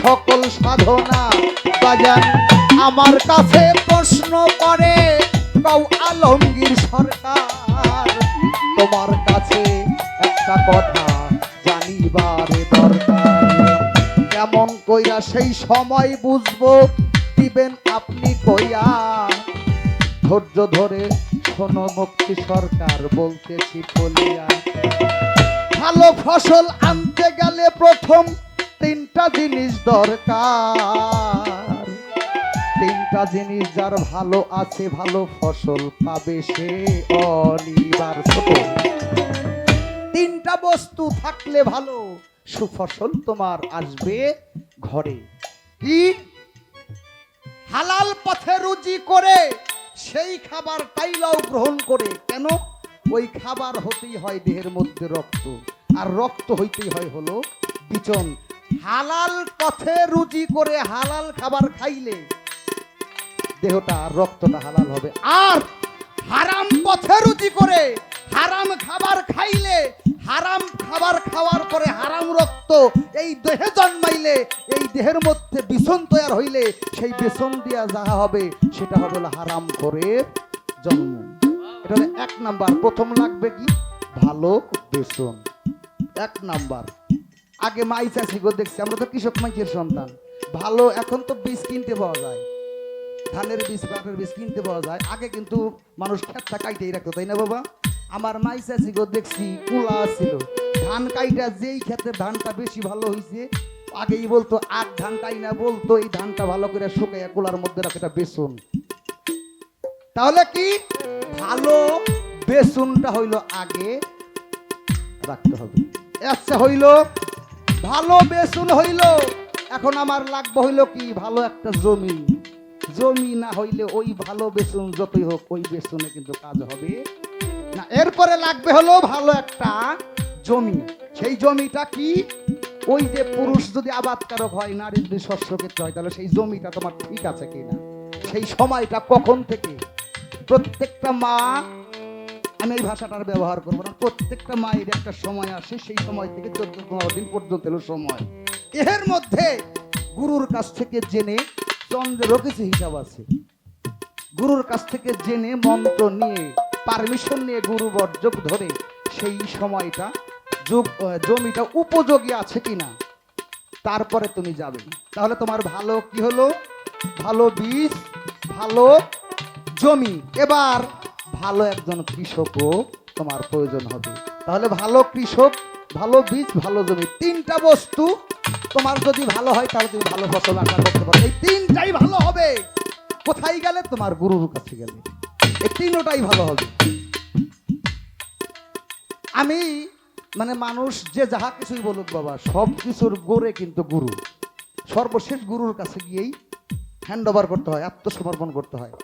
সকল সাধনা। বাজান আমার কাছে প্রশ্ন করে কও আলমগীর সরকার, তোমার কাছে একটা কথা জানিবার দরকার, কেমন কইরা সেই সময় বুঝবো দিবেন আপনি কইয়া। ধৈর্য ধরে শোনো মুক্তি সরকার বলতেছি বলিয়া। ভালো ফসল আনতে গেলে প্রথম তিনটা জিনিস দরকার, তিনটা জিনিস যার ভালো আছে ভালো ফসল পাবে সে অনিবার্য। তিনটা বস্তু থাকলে ভালো সুফসল তোমার আসবে ঘরে। কি? হালাল পথে রুজি করে সেই খাবার তাইলাও গ্রহণ করে। কেন? ওই খাবার হতেই হয় দেহের মধ্যে রক্ত, আর রক্ত হইতেই হয় হলো বিচন। হালাল পথে রুজি করে হালাল খাবার খাইলে দেহটা রক্তটা হালাল হবে, আর হারাম পথে রুজি করে হারাম খাবার খাইলে হারাম খাবার খাওয়ার পরে হারাম রক্ত এই দেহে জন্মাইলে এই দেহের মধ্যে বিছন তৈরি হইলে সেই বিছন দিয়া যাহা হবে সেটা হবে হলো হারাম করে জন্ম। এটা হলো এক নাম্বার। প্রথম লাগবে কি? ভালো বেসন, এক নাম্বার। আগে মাই চাষি গো দেখছি, আমরা তো কৃষক মাইকের সন্তান। ভালো এখন তো বীজ কিনতে পাওয়া যায়, ধানের বীজ পাটের বীজ কিনতে পাওয়া যায়। আগে কিন্তু মানুষ ক্ষেতটা কাইটেই রাখতো, তাই না বাবা? আমার মাই চাষি গো দেখছি কুলা ছিল, ধান কাইটা যেই ক্ষেত্রে ধানটা বেশি ভালো হয়েছে আগেই বলতো আগ ধানটাই না, বলতো এই ধানটা ভালো করে শুকাইয়া কুলার মধ্যে রাখে এটা বেসন। তাহলে কি ভালো বেসনটা হইলো আগে রাখতে হবে। আচ্ছা হইলো ভালো বেসন হইলো, এখন আমার লাগবে হইলো কি? ভালো একটা জমি। জমি না হইলে ওই ভালো বেসন যতই হোক ওই বেসনে কিন্তু কাজ হবে না। এরপরে লাগবে হলো ভালো একটা জমি। সেই জমিটা কি? ওই যে পুরুষ যদি আবাদকারক হয়, নারী যদি শস্য ক্ষেত্র হয়, তাহলে সেই জমিটা তোমার ঠিক আছে কিনা, সেই সময়টা কখন থেকে। প্রত্যেকটা মা, আমি এই ভাষাটার ব্যবহার করবো না, প্রত্যেকটা মায়ের একটা সময় আসে, সেই সময় থেকে 14-15 দিন পর্যন্ত হলো সময়। এর মধ্যে গুরুর কাছ থেকে জেনে, চন্দ্রেরও কিছু হিসাব আছে, গুরুর কাছ থেকে জেনে মন্ত্র নিয়ে পারমিশন নিয়ে গুরু বর্জক ধরে সেই সময়টা জমিটা উপযোগী আছে কিনা তারপরে তুমি যাবে। তাহলে তোমার ভালো কি হলো? ভালো বীজ, ভালো জমি। এবার ভালো একজন কৃষকও তোমার প্রয়োজন হবে। তাহলে ভালো কৃষক, ভালো বীজ, ভালো জমি, তিনটা বস্তু তোমার যদি ভালো হয় তাহলে তুমি ভালো ফসল আশা করতে পারো। এই তিনটাই ভালো হবে কোথায় গেলে? তোমার গুরুর কাছে গেলে এই তিনটাই ভালো হবে। আমি মানে মানুষ যে যাহা কিছুই বলুক বাবা, সব কিছুর গোড়ে কিন্তু গুরু। সর্বশেষ গুরুর কাছে গিয়েই হ্যান্ড ওভার করতে হয়, আত্মসমর্পণ করতে হয়।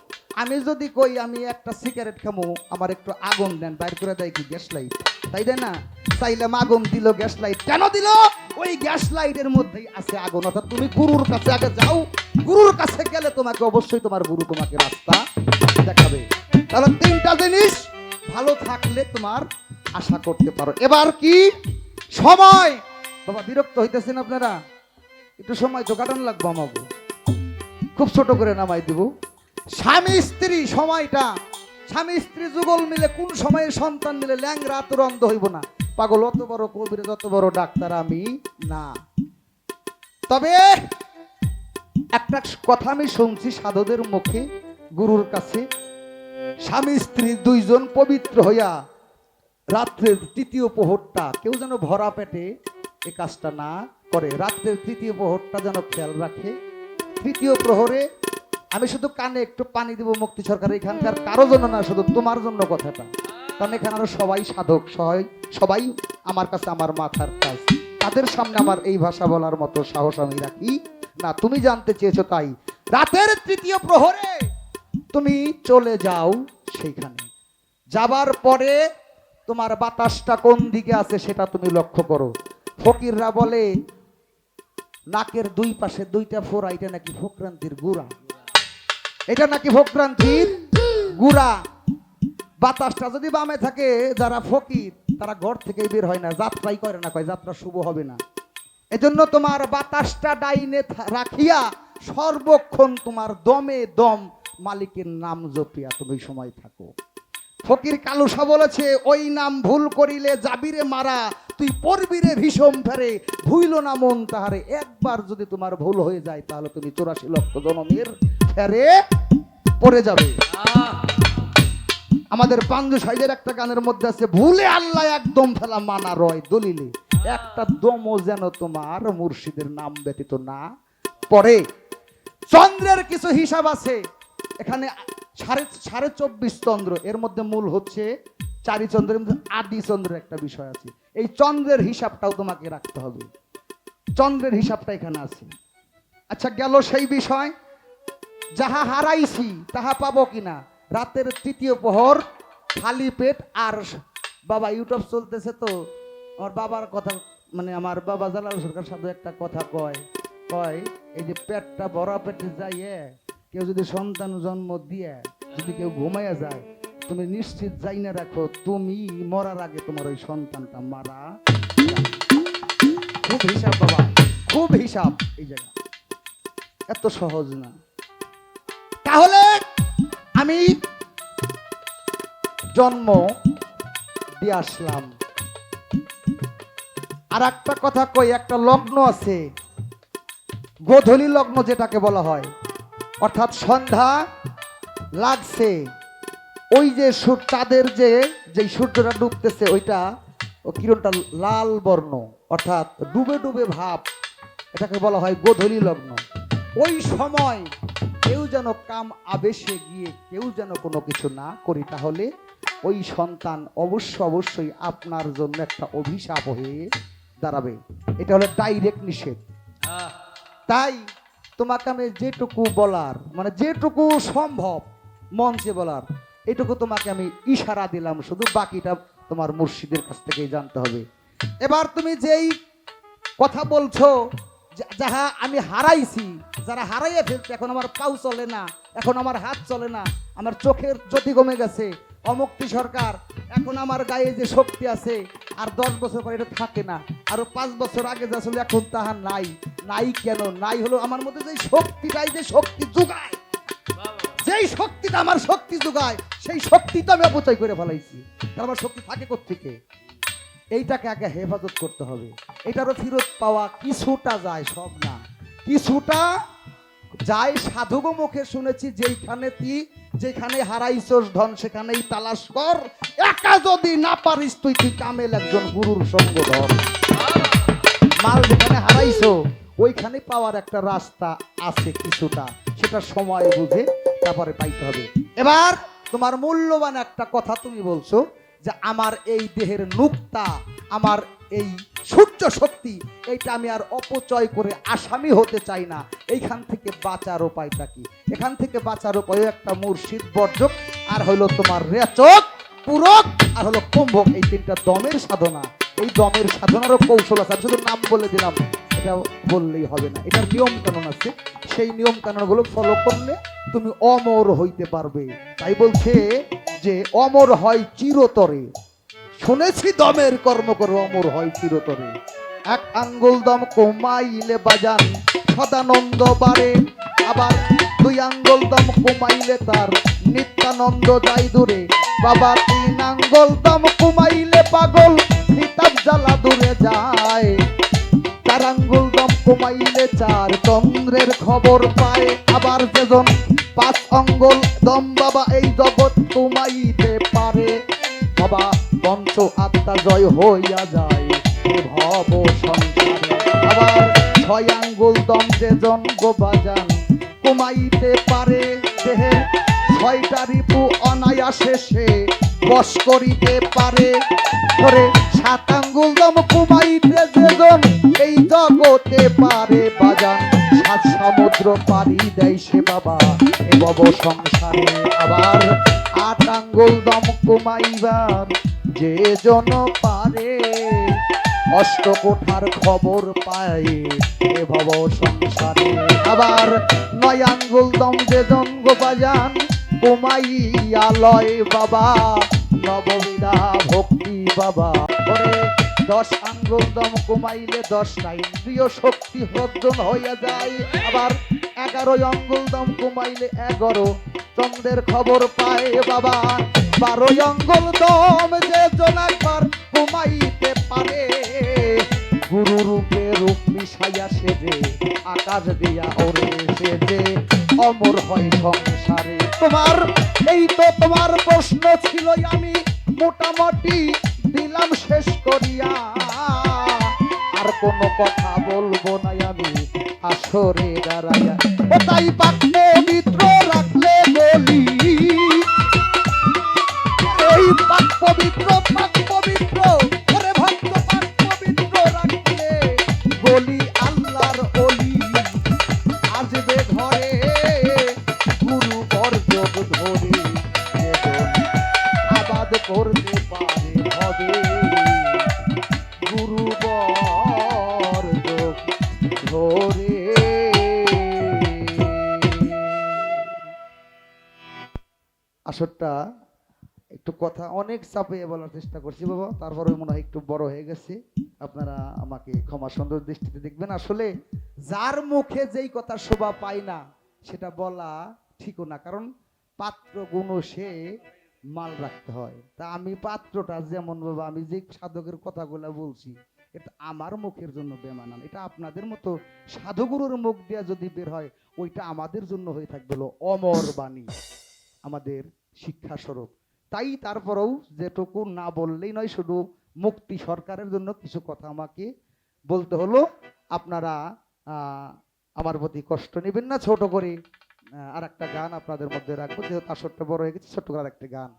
আমি যদি কই আমি একটা সিগারেট খামো, আমার একটু আগুন দেন, বাইর করে দেয় কি গ্যাস লাইট, তাই দেয় না? চাইলাম আগুন দিল, গ্যাস লাইট কেন দিল? ওই গ্যাস লাইটের মধ্যেই আছে আগুন। অর্থাৎ তুমি গুরুর কাছে আগে যাও, গুরুর কাছে গেলে তোমাকে অবশ্যই তোমার গুরু তোমাকে রাস্তা দেখাবে। তাহলে তিনটা জিনিস ভালো থাকলে তোমার আশা করতে পারো। এবার কি? সময়। বাবা বিরক্ত হইতেছেন আপনারা? একটু সময় তো কাটানো লাগবে আমাকে। খুব ছোট করে নামাই দিব। স্বামী স্ত্রী সময়টা, স্বামী স্ত্রী যুগল মিলে কোন সময়ে সন্তান মিলে ল্যাংরা তোর অন্ধ হইব না। পাগল অত বড় কবির যত বড় ডাক্তার আমি না। তবে একটা কথা আমি শুনছি সাধুদের মুখে, গুরুর কাছে, স্বামী স্ত্রী দুইজন পবিত্র হইয়া রাত্রের তৃতীয় প্রহরটা কেউ যেন ভরা পেটে এ কাজটা না করে, রাত্রের তৃতীয় প্রহরটা যেন খেয়াল রাখে। তৃতীয় প্রহরে আমি শুধু কানে একটু পানি দিব মুক্তি সরকার, এখানকার কারো জন্য না, শুধু তোমার জন্য কথাটা, কারণ এখানে আরো সবাই সাধক, সবাই আমার কাছে আমার মাথার কাজ, তাদের সামনে আমার এই ভাষা বলার মতো সাহস আমি রাখি না। তুমি জানতে চেয়েছো তাই রাতের তৃতীয় প্রহরে তুমি চলে যাও সেইখানে। যাবার পরে তোমার বাতাসটা কোন দিকে আছে সেটা তুমি লক্ষ্য করো। ফকিররা বলে নাকের দুই পাশে দুইটা ফোড়া, এটা নাকি ভোক্রান্তির গুড়া, এটা নাকি ভোক্রান্তির গুড়া। বাতাসটা যদি বামে থাকে, যারা ফকির তারা ঘর থেকে বের হয় না, যাত্রাই করে না, কয় যাত্রা শুভ হবে না। এজন্য তোমার বাতাসটা ডাইনে রাখিয়া সর্বক্ষণ তোমার দমে দম মালিকের নাম জপিয়া তুমি সময় থাকো। ফকির কালুসা বলেছে ওই নাম ভুল করিলে যাবিরে মারা, তুই পড়বিরে ভীষণ ফেরে, ভুইল না মন তাহারে। একবার যদি তোমার ভুল হয়ে যায় তাহলে তুমি 84 লক্ষ জনমের ফেরে পড়ে যাবে। আমাদের পাঞ্জু সাইজের একটা গানের মধ্যে আছে, ভুলে আল্লাহ একদম ফেলা মানা রয় দলিলে, একটা দমও যেন তোমার মুর্শিদের নাম ব্যতীত না পড়ে। চন্দ্রের কিছু হিসাব আছে এখানে, 24.5 চন্দ্র, এর মধ্যে মূল হচ্ছে 4 চন্দ্রের মধ্যে আদি চন্দ্রের একটা বিষয় আছে। এই চন্দ্রের হিসাবটাও তোমাকে রাখতে হবে, চন্দ্রের হিসাবটা এখানে আছে। আচ্ছা, গেল সেই বিষয়। যাহা হারাইছি তাহা পাবো কিনা, রাতের তৃতীয় প্রহর খালি পেট। আর বাবা ইউটিউব চলতেছে তো, আমার বাবার কথা, মানে আমার বাবা জালাল সরকার সাথে একটা কথা কয়, এই যে পেটটা ভরা পেটে যাইয়ে কেউ যদি সন্তান জন্ম দিয়ে যদি কেউ ঘুমাইয়া যায়, তুমি নিশ্চিত যাই না রাখো তুমি মরার আগে তোমার ওই সন্তানটা মারা। খুব হিসাব বাবা, খুব হিসাব এই জায়গা, এত সহজ না। তাহলে আমি জন্ম দিয়ে আসলাম। আর একটা কথা কই, একটা লগ্ন আছে গোধূলি লগ্ন যেটাকে বলা হয়, অর্থাৎ সন্ধ্যা লাগছে, ওই যে চাঁদের যে সূর্যটা ডুবতেছে ওইটা, ও কিরণটা লাল বর্ণ, অর্থাৎ ডুবে ডুবে ভাব, এটাকে বলা হয় গোধূলি লগ্ন। ওই সময় কেউ যেন কাম আবেশে গিয়ে কেউ যেন কোনো কিছু না করি, তাহলে ওই সন্তান অবশ্যই আপনার জন্য একটা অভিশাপ হয়ে দাঁড়াবে। এটা হলো ডাইরেক্ট নিষেধ। তাই তোমাকে আমি যেটুকু বলার, মানে যেটুকু সম্ভব মঞ্চে বলার, এটুকু তোমাকে আমি ইশারা দিলাম, শুধু বাকিটা তোমার মুর্শিদের কাছ থেকেই জানতে হবে। এবার তুমি যেই কথা বলছো যাহা আমি হারাইছি, যারা হারাইয়া ফেলছে, এখন আমার পাও চলে না, এখন আমার হাত চলে না, আমার চোখের জ্যোতি কমে গেছে, অমুক্তি সরকার, এখন আমার গায়ে যে শক্তি আছে আর 10 বছর পরে এটা থাকে না, আরো 5 বছর আগে যা ছিল এখন তাহা নাই। নাই কেন নাই? হলো আমার মধ্যে যে শক্তিটাই যে শক্তি যোগায়, যেই শক্তিটা আমার শক্তি যোগায়, সেই শক্তি তো আমি অপচয় করে ফেলাইছি। আমার শক্তি থাকে কোত্থেকে? এইটাকে আগে হেফাজত করতে হবে। এটারও ফিরত পাওয়া কিছুটা যায়, সব না, কিছুটা যায়। সাধুগো মুখে শুনেছি, যেখানে হারাইছস ধন সেখানেই তালাশ কর, একা যদি না পারিস তুই কামেল একজন গুরুর সঙ্গ ধর। মাল যেখানে হারাইছো ওইখানে পাওয়ার একটা রাস্তা আছে কিছুটা, সেটা সময় বুঝে তারপরে পাইতে হবে। এবার তোমার মূল্যবান একটা কথা তুমি বলছো যে আমার এই দেহের নুক্তা, আমার এই সূর্য শক্তি, এইটা আমি আর অপচয় করে আসামি হতে চাই না। এইখান থেকে বাঁচার উপায়টা কি? এখান থেকে বাঁচার উপায় একটা মুর্শিদ বর্জক, আর হলো তোমার রেচক, পূরক, আর হলো কুম্ভক। এই 3টা দমের সাধনা। এই দমের সাধনারও কৌশল আছে, শুধু নাম বলে দিলাম এটা বললেই হবে না, এটার নিয়ম কানুন আছে। সেই নিয়ম কানুনগুলো ফলো করলে তুমি অমর হইতে পারবে। তাই বলছে যে অমর হয় চিরতরে। শুনেছি দমের কর্ম করে অমর হয় চিরতরে। 1 আঙ্গুল দম কমাইলে বাজান সদানন্দ বাড়ে, আবার দুই আঙ্গুল দম কমাইলে তার নিত্যানন্দ যাই দূরে বাবা, তিন আঙ্গুল দম কমাইলে পাগল নিতাব জ্বালা দূরে যায়, চার আঙ্গুল দম কমাইলে চার চন্দ্রের খবর পায়, আবার যেজন পাঁচ আঙ্গুল দম বাবা এই জগৎ কমাইতে পারে বাবা, পঞ্চ আত্মা জয় হইয়া যায় এ ভব সংসারে, আবার ছয় আঙ্গুল দম যেজন গোবাজান কমাইতে পারে, দেহে ছয়টা রিপু অনায়াসে সে বশ করিতে পারে, ধরে সাত আঙ্গুল দম কমাইতে যেজন এই জগতে পারে বাজান, সাত সমুদ্র পাড়ি দেয় সে বাবা এ ভব সংসারে, আবার আট আঙ্গুল দম কমাইবার যে জন পারে অষ্টকোঠার খবর পায় এ ভব সংসারে, আবার নয় আঙ্গুল দম যে জন গোপাজান কমাইয়া লয় বাবা নববিধা ভক্তি বাবা, করে দশ আঙ্গুল দম কমাইলে 10টা ইন্দ্রিয় শক্তি অর্জন হইয়া যায়, আবার 11 আঙ্গুল দম কমাইলে 11 চন্দ্রের খবর পায় বাবা, 12 আঙ্গুল দম যে জন একবার কমাইতে পারে গুরু রূপে রূপ মিশাইয়া সেজে আকাশ দিয়া ওরে সেজে অমর হয় সংসারে। তোমার এই তো তোমার প্রশ্ন ছিল, আমি মোটামুটি দিলাম শেষ করিয়া, আর কোনো কথা বলবো না আমি আসরে দাঁড়াইয়া, ও তাই পাক পবিত্র রাখলে বলি, এই পাক পবিত্র ওরে ভক্ত পাক পবিত্র রাখলে বলি আল্লাহর ওলি আসবে ঘরে গুরু বর্জক ধরে আবাদ করতে পারে হবে গুরু বর্জক ধরে। আসরটা একটু কথা অনেক চাপিয়ে বলার চেষ্টা করছি বাবা, তারপরে মনে হয় একটু বড় হয়ে গেছে, আপনারা আমাকে ক্ষমা সুন্দর দৃষ্টিতে দেখবেন। আসলে যার মুখে যেই কথা শোভা পায় না সেটা বলা ঠিকও না, কারণ পাত্র গুণ সে মাল রাখতে হয়। তা আমি পাত্রটা যেমন বাবা, আমি যে সাধকের কথাগুলো বলছি এটা আমার মুখের জন্য বেমানান, এটা আপনাদের মতো সাধুগুরুর মুখ দিয়ে যদি বের হয় ওইটা আমাদের জন্য হয়ে থাকবে হলো অমর বাণী, আমাদের শিক্ষা স্বরূপ। তাই তারপরেও যেটুকু না বললেই নয়, শুধু মুক্তি সরকারের জন্য কিছু কথা আমাকে বলতে হলো। আপনারা আমার প্রতি কষ্ট নেবেন না। ছোট করে আর একটা গান আপনাদের মধ্যে রাখবো, যেহেতু আসরটা বড় হয়ে গেছে, ছোট করে একটা গান।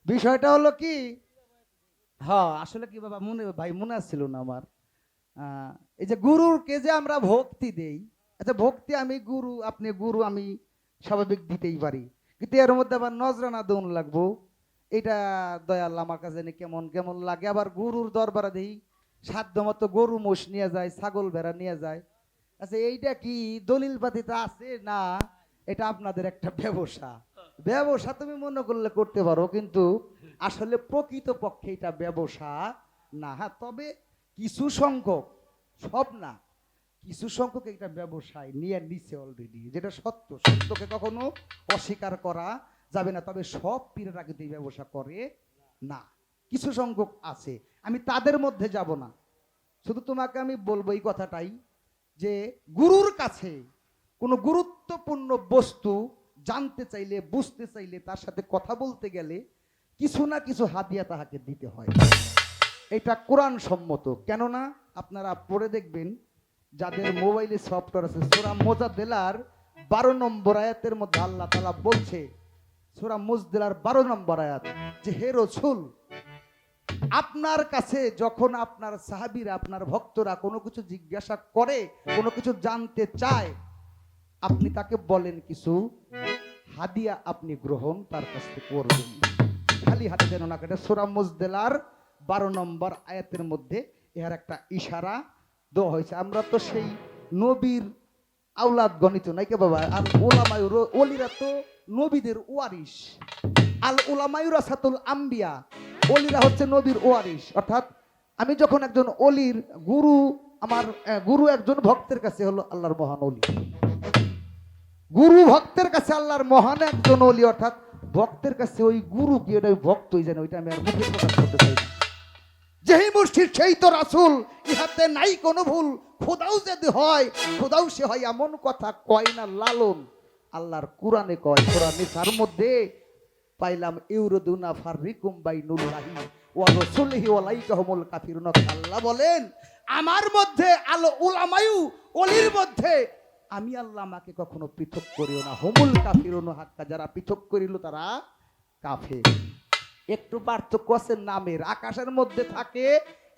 বিষয়টা হলো কি, হ্যাঁ আসলে কি বাবা মনে ভাই মনে আসছিল না আমার, এই যে গুরুরকে যে আমরা ভক্তি দেই, আচ্ছা ভক্তি আমি গুরু আপনি গুরু আমি স্বাভাবিক দিতেই পারি, কিন্তু এর মধ্যে আবার নজরানা দৌন লাগবো, এটা দয়াল আমার কাছে কেমন কেমন লাগে। আবার গুরুর দরবারে দেই সাধ্য মতো গরু মোষ নিয়ে যায়, ছাগল ভেড়া নিয়ে যায়। আচ্ছা এইটা কি দলিল পাতিতে আছে না এটা আপনাদের একটা ব্যবসা? ব্যবসা তুমি মনে করলে করতে পারো, কিন্তু আসলে প্রকৃত পক্ষে এটা ব্যবসা না। হ্যাঁ তবে কিছু সংখ্যক, সব না, কিছু সংখ্যক একটা ব্যবসায় নিয়ে নিচ্ছে অলরেডি, যেটা সত্য, সত্যকে কখনো অস্বীকার করা যাবে না। তবে সব পীরেরা কিন্তু এই ব্যবসা করে না, কিছু সংখ্যক আছে, আমি তাদের মধ্যে যাব না। শুধু তোমাকে আমি বলবো এই কথাটাই, যে গুরুর কাছে কোনো গুরুত্বপূর্ণ বস্তু জানতে চাইলে, বুঝতে চাইলে, তার সাথে কথা বলতে গেলে কিছু না কিছু হাদিয়া তাহাকে দিতে হয়। এটা কোরআন সম্মত। কেননা আপনারা পড়ে দেখবেন, যাদের মোবাইলে সফটওয়্যার আছে, সূরা মুজাদ্দেলার 12 নম্বর আয়াতের মধ্যে আল্লাহ তাআলা বলছে, সূরা মুজাদ্দেলার 12 নম্বর আয়াত, যে হে রাসূল, আপনার কাছে যখন আপনার সাহাবীরা, আপনার ভক্তরা কোনো কিছু জিজ্ঞাসা করে, কোনো কিছু জানতে চায়, আপনি তাকে বলেন কিছু হাদিয়া আপনি গ্রহণ তার কাছ থেকে করবেন, খালি হাতে যেন না কাটে। সূরা মুজাদ্দেলার 12 নম্বর আয়াতের মধ্যে এর একটা ইশারা দেওয়া হয়েছে। আমরা তো সেই নবীর আওলাদ গণিত নাই কে বাবা, আর ওলামায়ে ওলিরা তো নবীদের ওয়ারিস, আল উলামায়ে ওয়ারাসাতুল আম্বিয়া, ওলিরা হচ্ছে নবীর ওয়ারিস। অর্থাৎ আমি যখন একজন ওলির গুরু, আমার গুরু একজন ভক্তের কাছে হলো আল্লাহর মহান ওলি, গুরু ভক্তের কাছে আল্লাহর মহান একজন ওলি, অর্থাৎ ভক্তের কাছে ওই গুরু কি, ওটা ওই ভক্তই জানে, ওইটা আমি আর মুখে প্রকাশ করতে চাই না। যেই মুর্শিদ সেই তো রাসূল, ইহাতে নাই কোনো ভুল। খোদাও যদি হয়, খোদাও সে হয়, এমন কথা কয় না লালন। আল্লাহর কোরআনে কয়, কোরআনে তার মধ্যে পাইলাম ইউরদুনা ফাররিকুম বাইনুল্লাহি ওয়া রাসূলিহি ওয়া লাইকাহুমুল কাফিরুন। আল্লাহ বলেন আমার মধ্যে আলো উলামায়ু ওলির মধ্যে আমি আল্লাহ আমাকে কখনো পৃথক করিও না। হুমুল কাফিরুন হাক্কা, যারা পৃথক করিল তারা কাফের। একটু পার্থক্য আছে নামের। আকাশের মধ্যে থাকে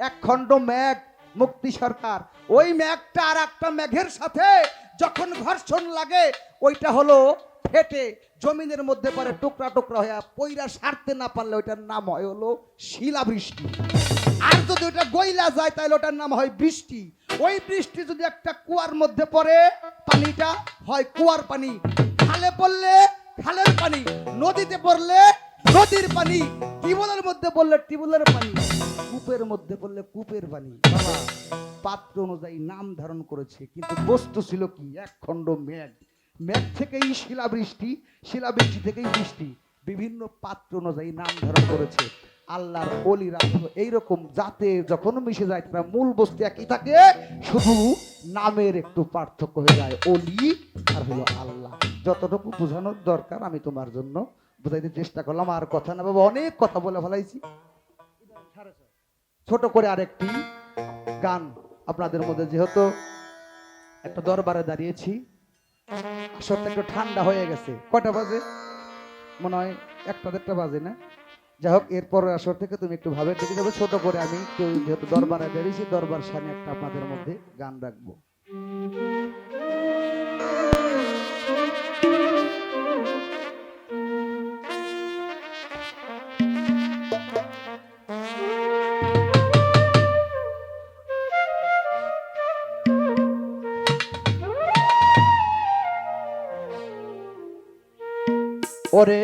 এক খণ্ড মেঘ, মুক্তি সরকার, ওই মেঘটা আর একটা মেঘের সাথে যখন ঘর্ষণ লাগে ওইটা হলো ফেটে জমিনের মধ্যে পরে টুকরা টুকরা হয়ে পইরা সারতে না পারলে ওইটার নাম হয় হলো শিলাবৃষ্টি। আর যদি ওটা গইলা যায় তাহলে ওটার নাম হয় বৃষ্টি। ওই বৃষ্টি যদি একটা কুয়ার মধ্যে পড়ে পানিটা হয় কুয়ার পানি, খালে পড়লে খালের পানি, নদীতে পড়লে নদীর পানি, টিউবওয়েলের মধ্যে পড়লে টিউবওয়েলের পানি, কূপের মধ্যে পড়লে কূপের পানি। বাবা পাত্র অনুযায়ী নাম ধারণ করেছে, কিন্তু বস্তু ছিল কি এক খণ্ড মেঘ। মেঘ থেকেই শিলাবৃষ্টি, শিলাবৃষ্টি থেকেই বৃষ্টি, বিভিন্ন পাত্র অনুযায়ী নাম ধারণ করেছে। আল্লাহর ওলিরা এইরকম, যাতে যখন মিশে যায় তারা মূল বস্তু একই থাকে, শুধু নামের একটু পার্থক্য হয়ে যায়। ওলি আর হলো আল্লাহ। যতটুকু বোঝানোর দরকার আমি তোমার জন্য বুঝাইতে চেষ্টা করলাম। আর কথা না বাবা, অনেক কথা বলে ফেলাইছি। ছোট করে আরেকটি গান আপনাদের মধ্যে, যেহেতু একটা দরবারে দাঁড়িয়েছি, আসরটা একটু ঠান্ডা হয়ে গেছে। কয়টা বাজে? মনে হয় একটা দেড়টা বাজে না? যাই হোক, এরপর আসর থেকে তুমি একটু ভাবে দেখে যাবে। ছোট করে আমি একটু, যেহেতু দরবারে বেরিয়েছি, দরবার সামনে একটা আপনাদের মধ্যে গান রাখবো। ওরে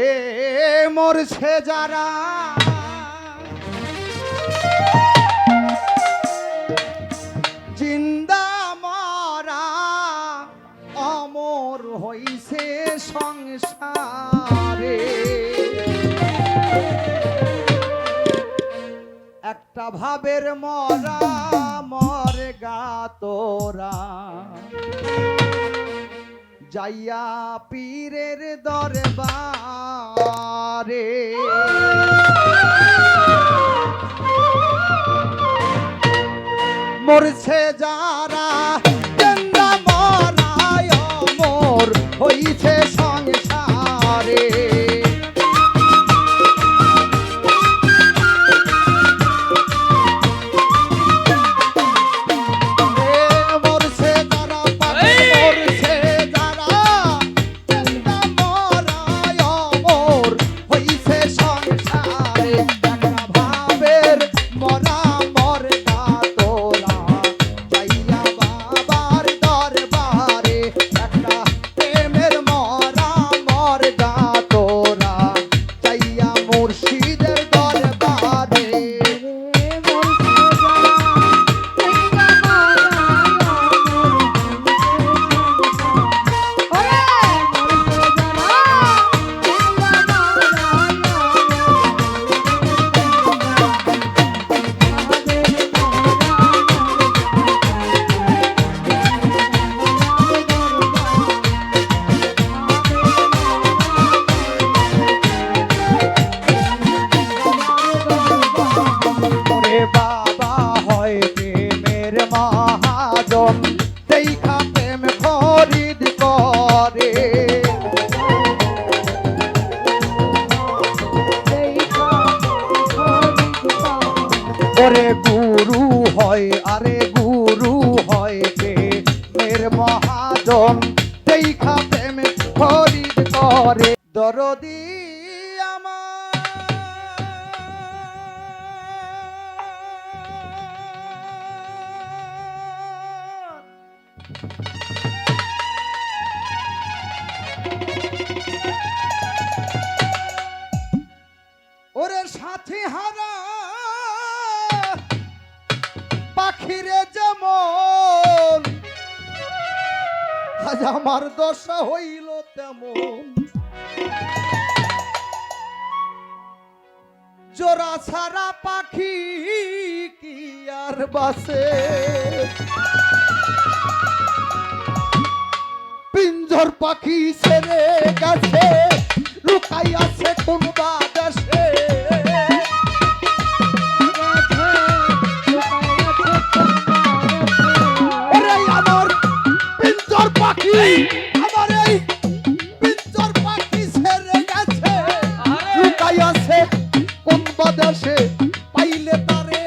মরছে যারা জিন্দা মরা অমর হইছে সংসারে, একটা ভাবের মরা মরে গা তোরা, যাইয়া পীরের দরবারে। মরছে যারা জিন্দা মরায় অমর হইছে সংসারে, ওরে গুরু হয়, আরে গুরু হয় প্রেমের মহাজন, দেখা প্রেম খরিদ করে দরদি আমার। ওরে সাথী হারা পাখিরে যেমন আজ আমার দশা হইল মন জোড়া ছাড়া পাখি কি আর বাসে পিঞ্জর পাখি ছেড়ে গেছে লুকাই আছে কোন বাদেশে ওরে আমার পিঞ্জর পাখি আমার এই পিঞ্জর পাখি ছেড়ে গেছে লুকাই আছে কোন বাদেশে পাইলে তারে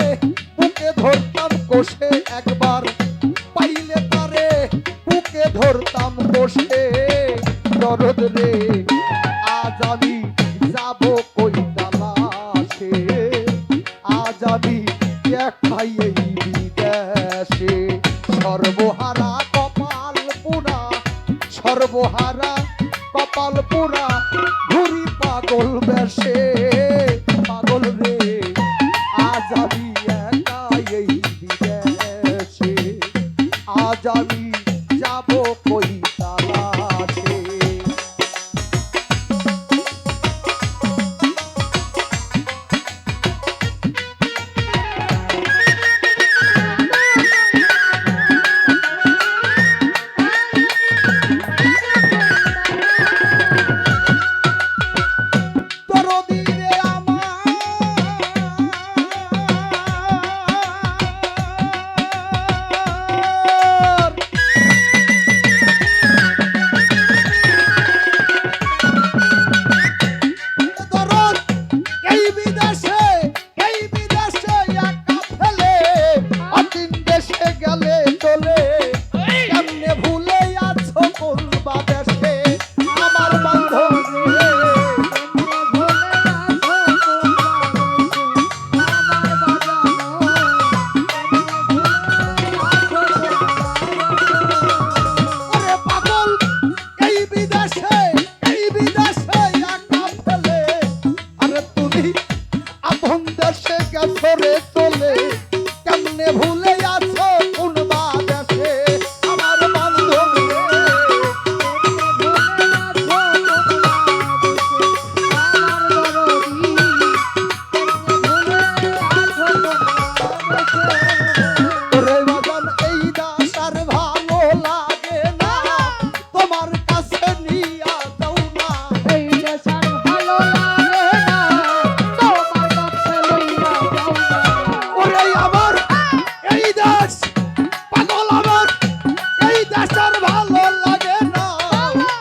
বুকে ধরতাম কোষে একবার পাইলে তারে বুকে ধরতাম কোষে দরদ রে আজ আমি যাব কই তালাশে আজ আমি দেখাই এই বিদেশে সর্বহারা কপাল পুরা সর্বহারা কপাল পুরা ঘুরি পাগল বেশে পাগল রে আজ আমি একা এই বিদেশে আজ আমি যাব কই তালাশে দরদি রে আমার দরদ এই বিদেশে একা ফেলে অতিন দেশে গেলে চলে কেমনে ভুলে আছো কোন বাদেশে আমার বান্ধব রে ওরে পাগল এই বিদেশে একা ফেলে আরে তুমি আপন দেশে গেছো রে চলে কেমনে ভুলে আছো কোন বাদেশে আমার বান্ধব রে ওরে বাজান এই দাস আর ভালো লাগে না তোমার কাছে নিয়া যাও না এই দেশার ভালো লাগে না তোমার কাছে লইয়া যাও না ওরে আমার এই দাস পাগল আমার এই দাস আর ভালো লাগে না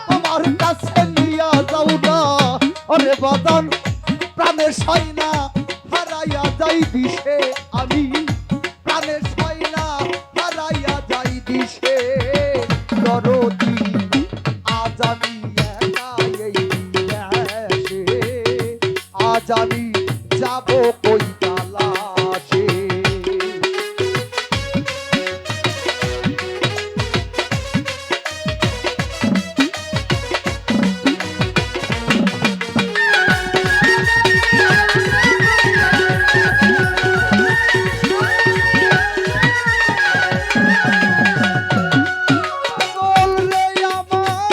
তোমার কাছে নিয়া যাও না ওরে বাজান প্রাণের সয়না হারাইয়া যাই দিশে আমি প্রাণের সয়না হারাইয়া যাই দিশে দরদি আজ আমি একা এই দেশে আজ আমি যাব কই তালাশে পাগল রে আমার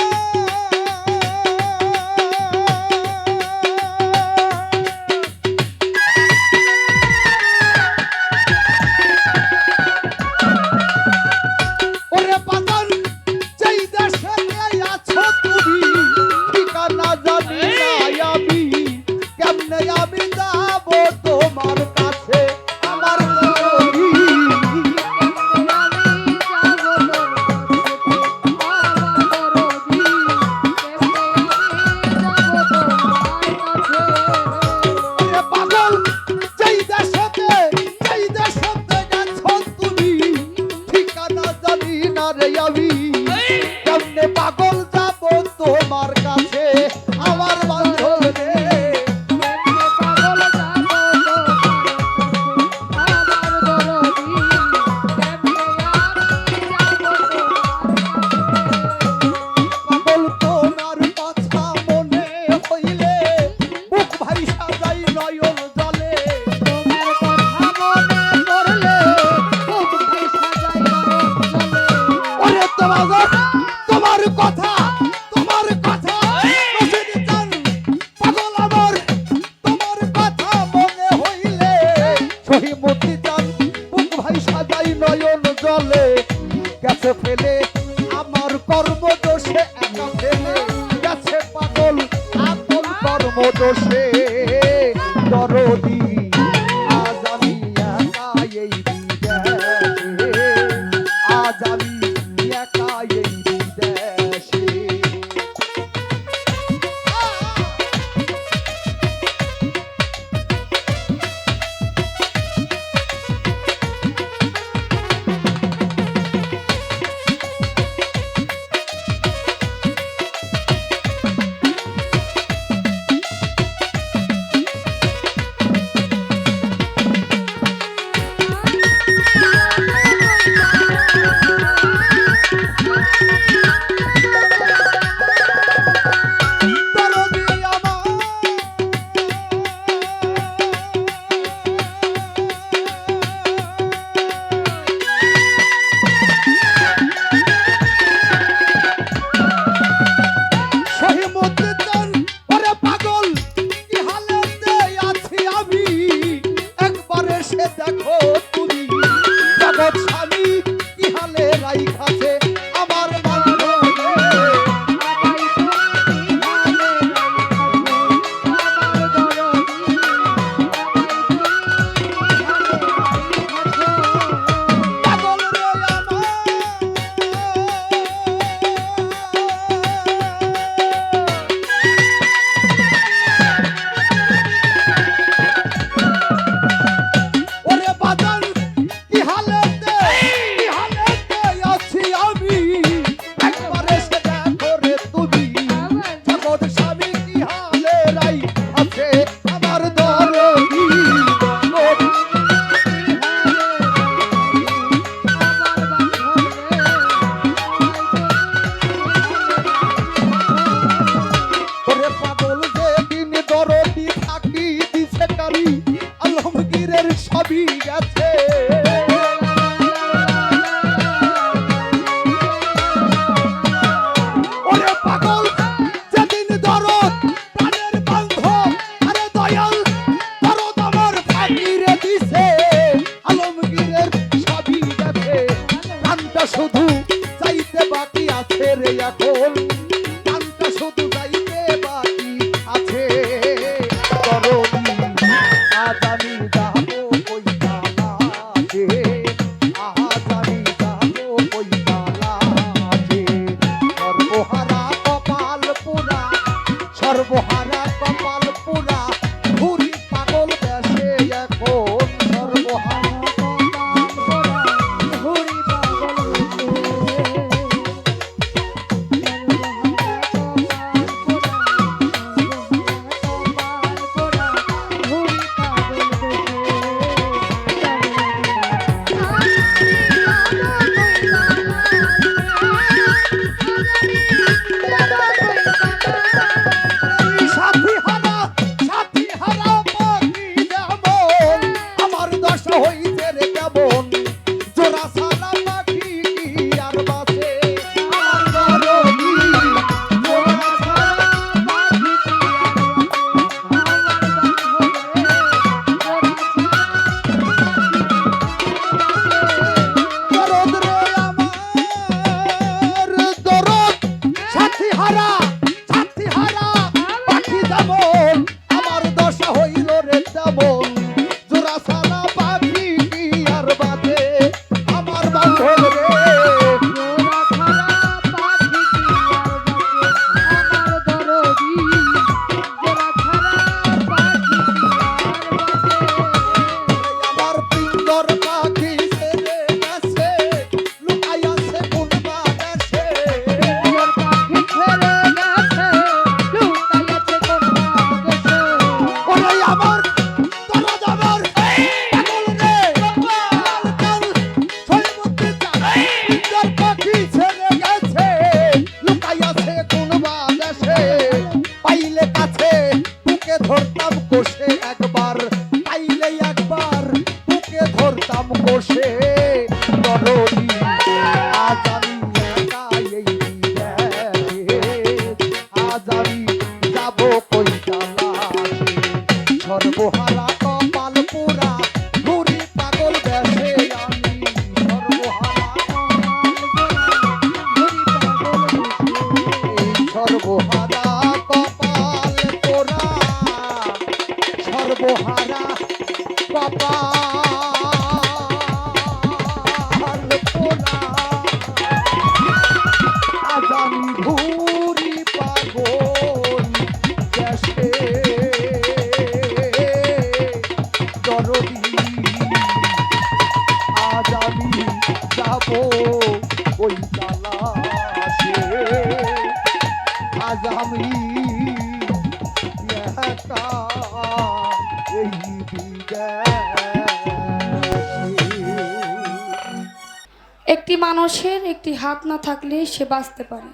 ওরে পাগল যেই দেশে আছো তুমি ঠিকানা জানি না আমি কেমনে আমি যাব তোমার কাছে আমার দরদি ওরে পাগল যেই দেশেতে গেছো তুমি ঠিকানা জানি না রে আমি কেমনে পাগল যাব তোমার কাছে আমার বান্ধব রে পাগল তোমার কথা মনে হইলে বুক ভাইসা যাই নয়ন জলে ওরে তোমার কথা গেছে। ওরে পাগল যেদিন দরদ প্রাণের বান্ধব, আরে দয়াল দরদ আমার ফাকিরে দিছে, আলমগীরের সবই গেছে, প্রাণটা শুধু চাইতে বাকি আছে রে এখন, প্রাণটা শুধু চাইতে বাকি আছে। দরদি আজ আমি যাবো কই তালাতে, আজ আমি যাবো কই তালাতে, সর্বহারা কপাল পোড়া, সর্বহারা কপাল পোড়া, ঘুরি পাগল দেশে এখন, সর্বহারা কপাল পোড়া, ঘুরি পাগল সাথী হারা, সাথী হারা পাখি যেমন, আমার দশা হইছে রে কেমন, জোড়া সারা পাখি কি আর বাঁচে, আমার দরদি, জোড়া সারা পাখি কি আর দরদ রে আমার দরদ, সাথী হারা, সাথী হারা পাখি যেমন, আমার দশা হইল রে তেমন, জোড়া সারা পাখি কি আর বাঁচে, আমার বান্ধব রে, জোড়া সারা পাখি কি আর বাঁচে, আমার দরদি, জোড়া সারা পাখি কি আর বাঁচে, আমার পিন্দর পাখি ছেড়ে গেছে, লুকাইয়াছে কোন বাদেশে, পিন্দর পাখি ছেড়ে গেছে, লুকাইয়াছে কোন বাদেশে, ওরে আমার দরদ আমার পাগল রে, লাল কাল ছয়মুখী চাঁদ, পিন্দর পাখি ছেড়ে গেছে, লুকাইয়াছে কোন বাদেশে, পাইলে কাছে বুকে ধরতাম কোষে একবার, পাইলে একবার বুকে ধরতাম কোষে, দরদি আজ আমি একা এই দেশে, আজ আমি যাব কই তালাশে, সর্বহারা কপাল পোড়া, ঘুরি পাগল দেশে আমি, সর্বহারা কপাল পোড়া, ঘুরি পাগল দেশে, সর্বহারা কপাল পোড়া, সর্বহারা কপাল পোড়া, আজ আমি ঘুরি পাগল দেশে, দরদি আজ আমি যাব ওই তালাশে, আজ আমি একা এই বিদেশে। একটি মানুষের একটি হাত না থাকলে সে বাঁচতে পারে,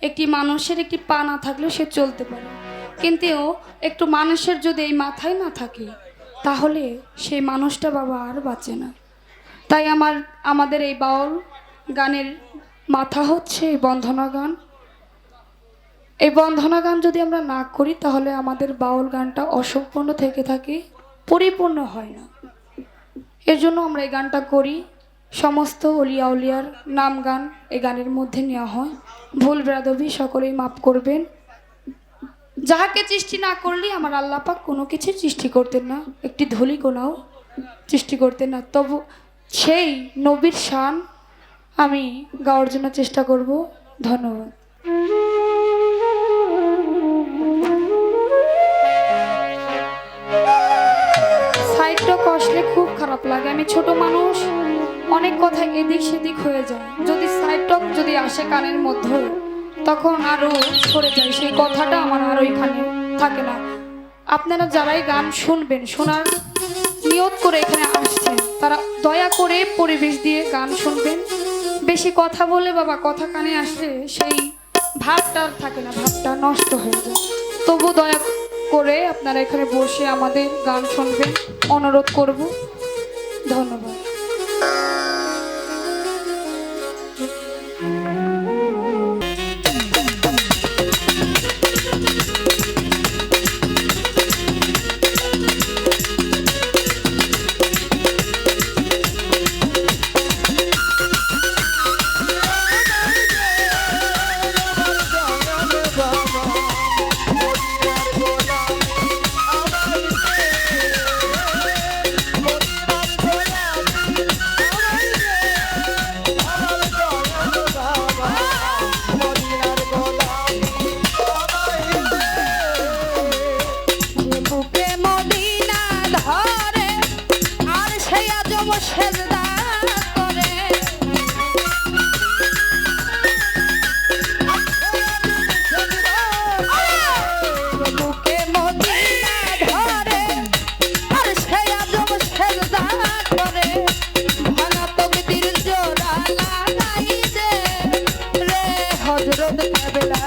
একটি মানুষের একটি পা না থাকলে সে চলতে পারে, কিন্তু একটু মানুষের যদি এই মাথায় না থাকে তাহলে সেই মানুষটা বাবা আর বাঁচে না। তাই আমাদের এই বাউল গানের মাথা হচ্ছে এই বন্দনা গান। এই বন্দনা গান যদি আমরা না করি তাহলে আমাদের বাউল গানটা অসম্পূর্ণ থেকে থাকে, পরিপূর্ণ হয় না। এর জন্য আমরা এই গানটা করি। সমস্ত অলিয়া উলিয়ার নাম গান এই গানের মধ্যে নেওয়া হয়। ভুল বেরাদবি সকলেই মাফ করবেন। যাহাকে সৃষ্টি না করলে আমার আল্লাহ পাক কোনো কিছু সৃষ্টি করতেন না, একটি ধূলি কোনাও সৃষ্টি করতেন না। তবু সেই নবীর শান আমি গাওয়ার জন্য চেষ্টা করব। ধন্যবাদ। সাইডটা কষলে খুব খারাপ লাগে। আমি ছোট মানুষ, অনেক কথা এদিক সেদিক হয়ে যায়। যদি সাইডটা যদি আসে কানের মধ্যে তখন আরো সরে যায়, সেই কথাটা আমার আর ওইখানে থাকে না। আপনারা যারাই গান শুনবেন, শোনার নিয়ত করে এখানে আসছেন, তারা দয়া করে পরিবেশ দিয়ে গান শুনবেন। বেশি কথা বলে বাবা কথা কানে আসলে সেই ভাবটা আর থাকে না, ভাবটা নষ্ট হয়ে যায়। তবু দয়া করে আপনারা এখানে বসে আমাদের গান শুনবেন অনুরোধ করব। ধন্যবাদ। বুকে মদিনা ধরে আর সেই আজব সেজদা করে বুকে মদিনা ধরে আর সেই আজব সেজদা করে ভাঙা তকদির জোড়া লাগাই দে রে হযরত কেবলা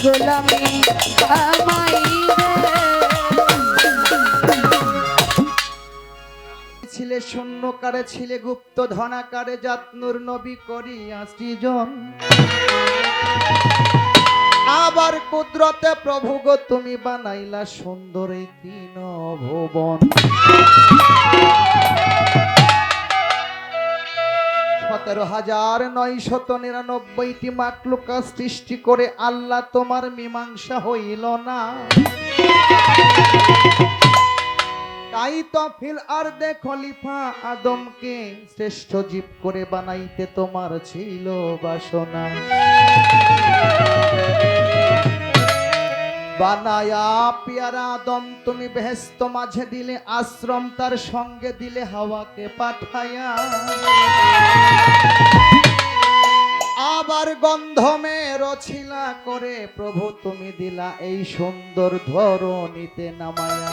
গোলামি আমায় ছিলে শূন্যকারে ছিলে গুপ্ত ধনাকারে জাতনুর নবী করিয়া সৃজন আবার কুদরতে প্রভু গো তুমি বানাইলা সুন্দর এই তিন ভুবন 17,999টি মাকলুকা সৃষ্টি করে আল্লাহ তোমার মীমাংসা হইল না তাই তো ফিল আরদে খলিফা আদমকে শ্রেষ্ঠ জীব করে বানাইতে তোমার ছিল বাসনা বানায়া পিয়ারা আদম তুমি বেহেশত মাঝে দিলে আশ্রম তার সঙ্গে দিলে হাওয়াকে পাঠায়া আবার গন্ধমে রছিলা করে প্রভু তুমি দিলা এই সুন্দর ধরণীতে নামায়া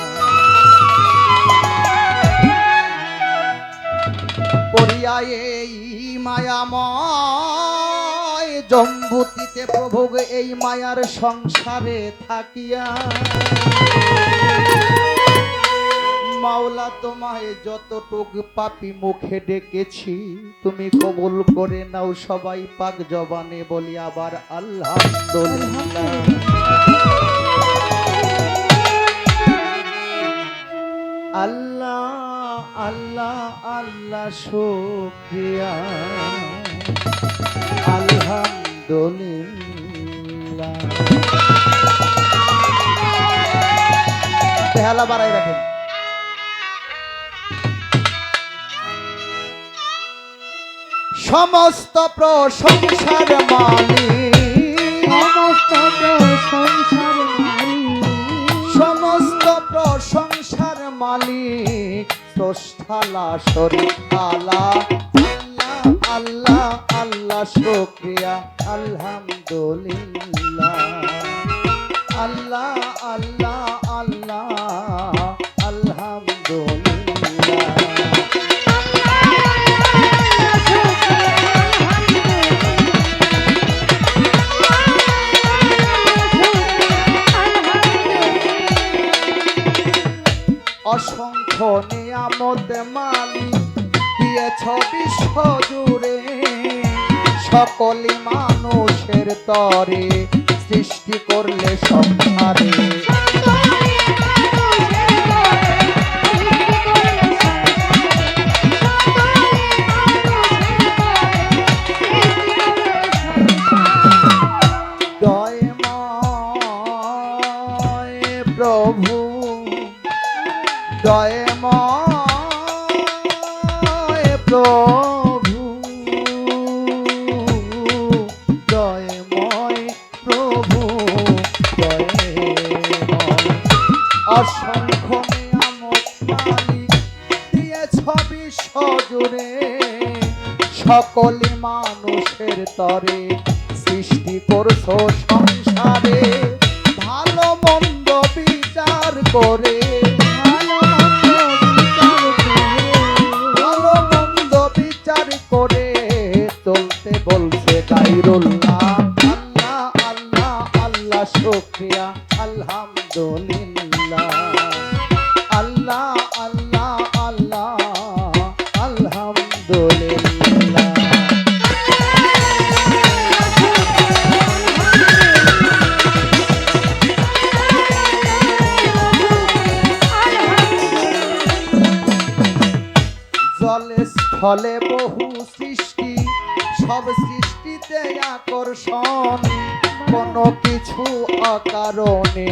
পড়িয়া এই মায়াময় জম্বুতিতে প্রভু এই মায়ার সংসারে থাকিয়া মাওলা তোমায় যতটুক পাপি মুখে ডেকেছি তুমি কবুল করে নাও সবাই পাক জবানে বলি আবার আলহামদুলিল্লাহ আল্লাহ আল্লাহ আল্লাহ শুকরিয়া আলহামদুলিল্লাহ বেহালা বাড়াই রাখেন সমস্ত প্রশংসার মালিক সমস্ত প্রশংসার মালিক স্রষ্টালা শরীফ আল্লাহ আল্লাহ আল্লাহ শুকরিয়া আলহামদুলিল্লাহ আল্লাহ আল্লাহ আল্লাহ আলহামদুলিল্লাহ অসংখ্য নিয়ামত মালিক দিয়েছ বিশ্ব জুড়ে সকলি মানুষের তরে সৃষ্টি করলে সংসারে দয়াময় প্রভু দয়াময় প্রভু দয়াময় প্রভু দয়াময় অসংখ্য নিয়ামত মালিক দিয়েছ বিশ্ব জুড়ে সকলে মানুষের তরে সৃষ্টি করছো সংসারে ভালো মন্দ বিচার করে করে চলতে বলছে গায়রুল্লাহ আল্লাহ আল্লাহ আল্লাহ শুকরিয়া আলহামদুলিল্লাহ আল্লাহ আল্লাহ আল্লাহ আলহামদুলিল্লাহ জলে স্থলে বহু সৃষ্টি সব সৃষ্টিতে আকর্ষণ কোনো কিছু অকারণে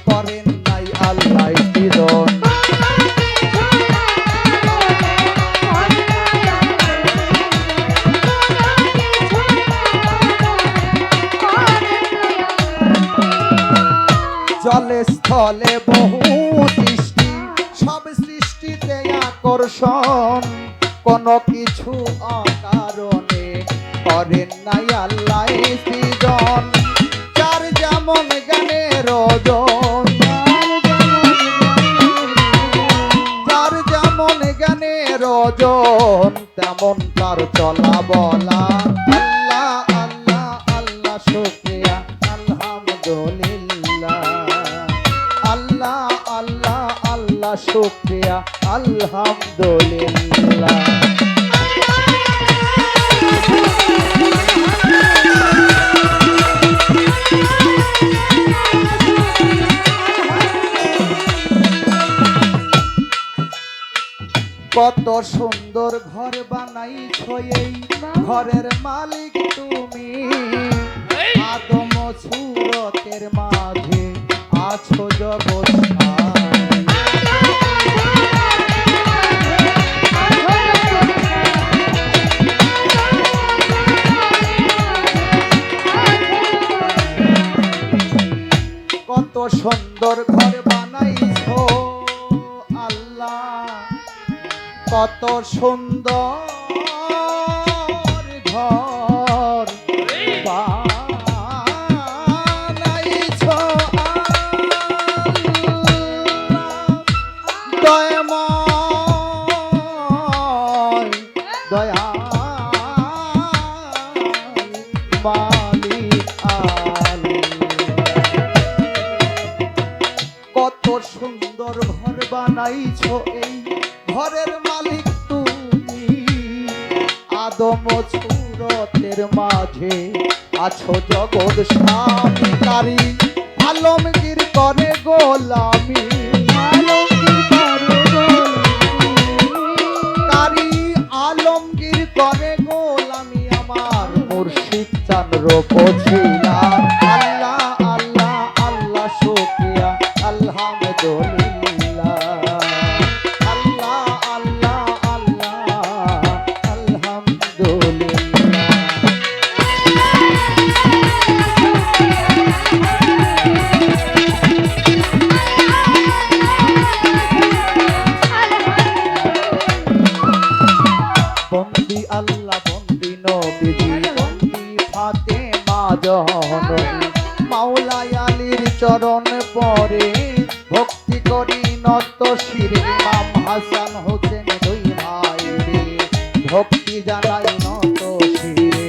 করেন নাই আল্লাহ বিরণ জলে স্থলে বহু সৃষ্টি সব সৃষ্টিতে আকর্ষণ কোনো কিছু অকারণে করেন নাই আল্লাহ সৃজন যার যেমন জ্ঞানের ওজন যার যেমন জ্ঞানের ওজন তেমন তার চলা বলা আল্লাহ আল্লাহ আল্লাহ শুকরিয়া আলহামদুলিল্লাহ আল্লাহ আল্লাহ আল্লাহ শুকরিয়া আলহামদুলিল্লাহ কত সুন্দর ঘর বানাইছো এই ঘরের মালিক তুমি আদম সুরতের মাঝে আছো জগৎ কত সুন্দর ঘর বানাইছো আল্লাহ কত সুন্দর ঘর সুন্দর ঘর বানাইছো, এই ঘরের মালিক তুমি। আদম ও সুরতের মাঝে আছো জগৎ স্বামীকারী, আলমগীর করে গোলামি, আলমগীর করে গোলামি, আলমগীর করে গোলামি। আমার মুর্শিদ চাঁদ পছিলা, আল্লাহ আল্লাহ আল্লাহ শুকরিয়া আলহামদুলিল্লাহ, আল্লাহ আল্লাহ আল্লাহ আলহামদুলিল্লাহ। বন্দি আল্লাহ বন্দি নবীজি, বন্দি ফাতেমা জননী, মাওলাই আলীর চরণ পরে ভক্তি করি নত শিরে, ইমাম হাসান হোসেন দুই ভাই রে ভক্তি জানাই নত শিরে।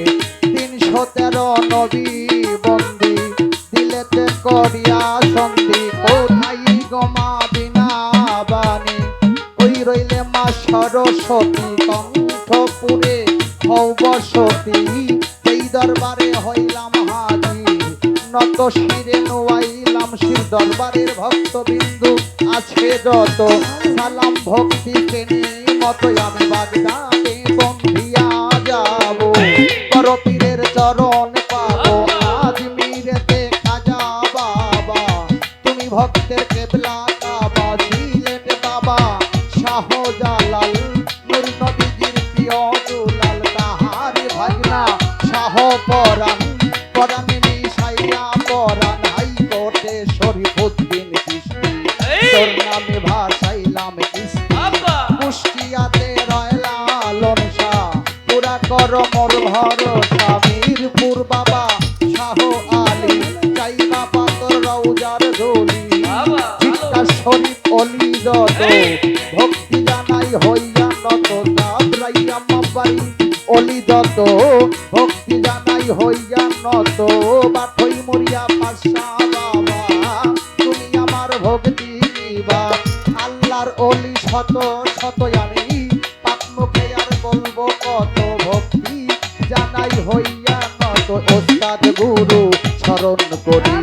313 নবী বন্দি দিলেতে করিয়া সন্ধি, কোথায় গমা বিনা বাণী, ওই রইলে মা সরস্বতী, কণ্ঠপুরে হও বসতি, এই দরবারে হইলাম হাজির, নত শিরে নোয়াইলাম শির দরবারের ভক্তবিন্দু আছে যত, সালাম ভক্তি শ্রেণী মতো আমি বাগদাদে বন্ধিয়া যাব, বড় পীরের চরণ পাবো আজমিরেতে খাজা বাবা, তুমি ভক্তের কেবলা কাবা, সিলেট বাবা শাহজালাল, নূর নবীজির প্রিয় দুলাল, তাহার ভাগনা শাহ পরাণ, পরাণে মিশাইয়া পরাণ, হাইকোর্টে শরীফুদ্দিন চিশতি, তোর নামে ভাসাইলাম কিস্তি, কুষ্টিয়াতে রয়লা লালন শাহ, পুরা কর মোর ভরসা, মিরপুর বাবা শাহ আলী, চাই বাবা তোর রওজার ধুলি, চিৎকার শরীফ অলি যত, ভক্তি জানাই হইয়া নত, সাবরাইয়া মাবাই অলি যত, ভক্তি জানাই হইয়া নত, বাথই মরিয়া পাশা বাবা, তুমি আমার ভক্তি দিবা, আল্লাহর অলি শত শত আমি, পাক মুখে আর বলবো কত, ভক্তি জানাই হইয়া নত, ওস্তাদ গুরু স্মরণ করি,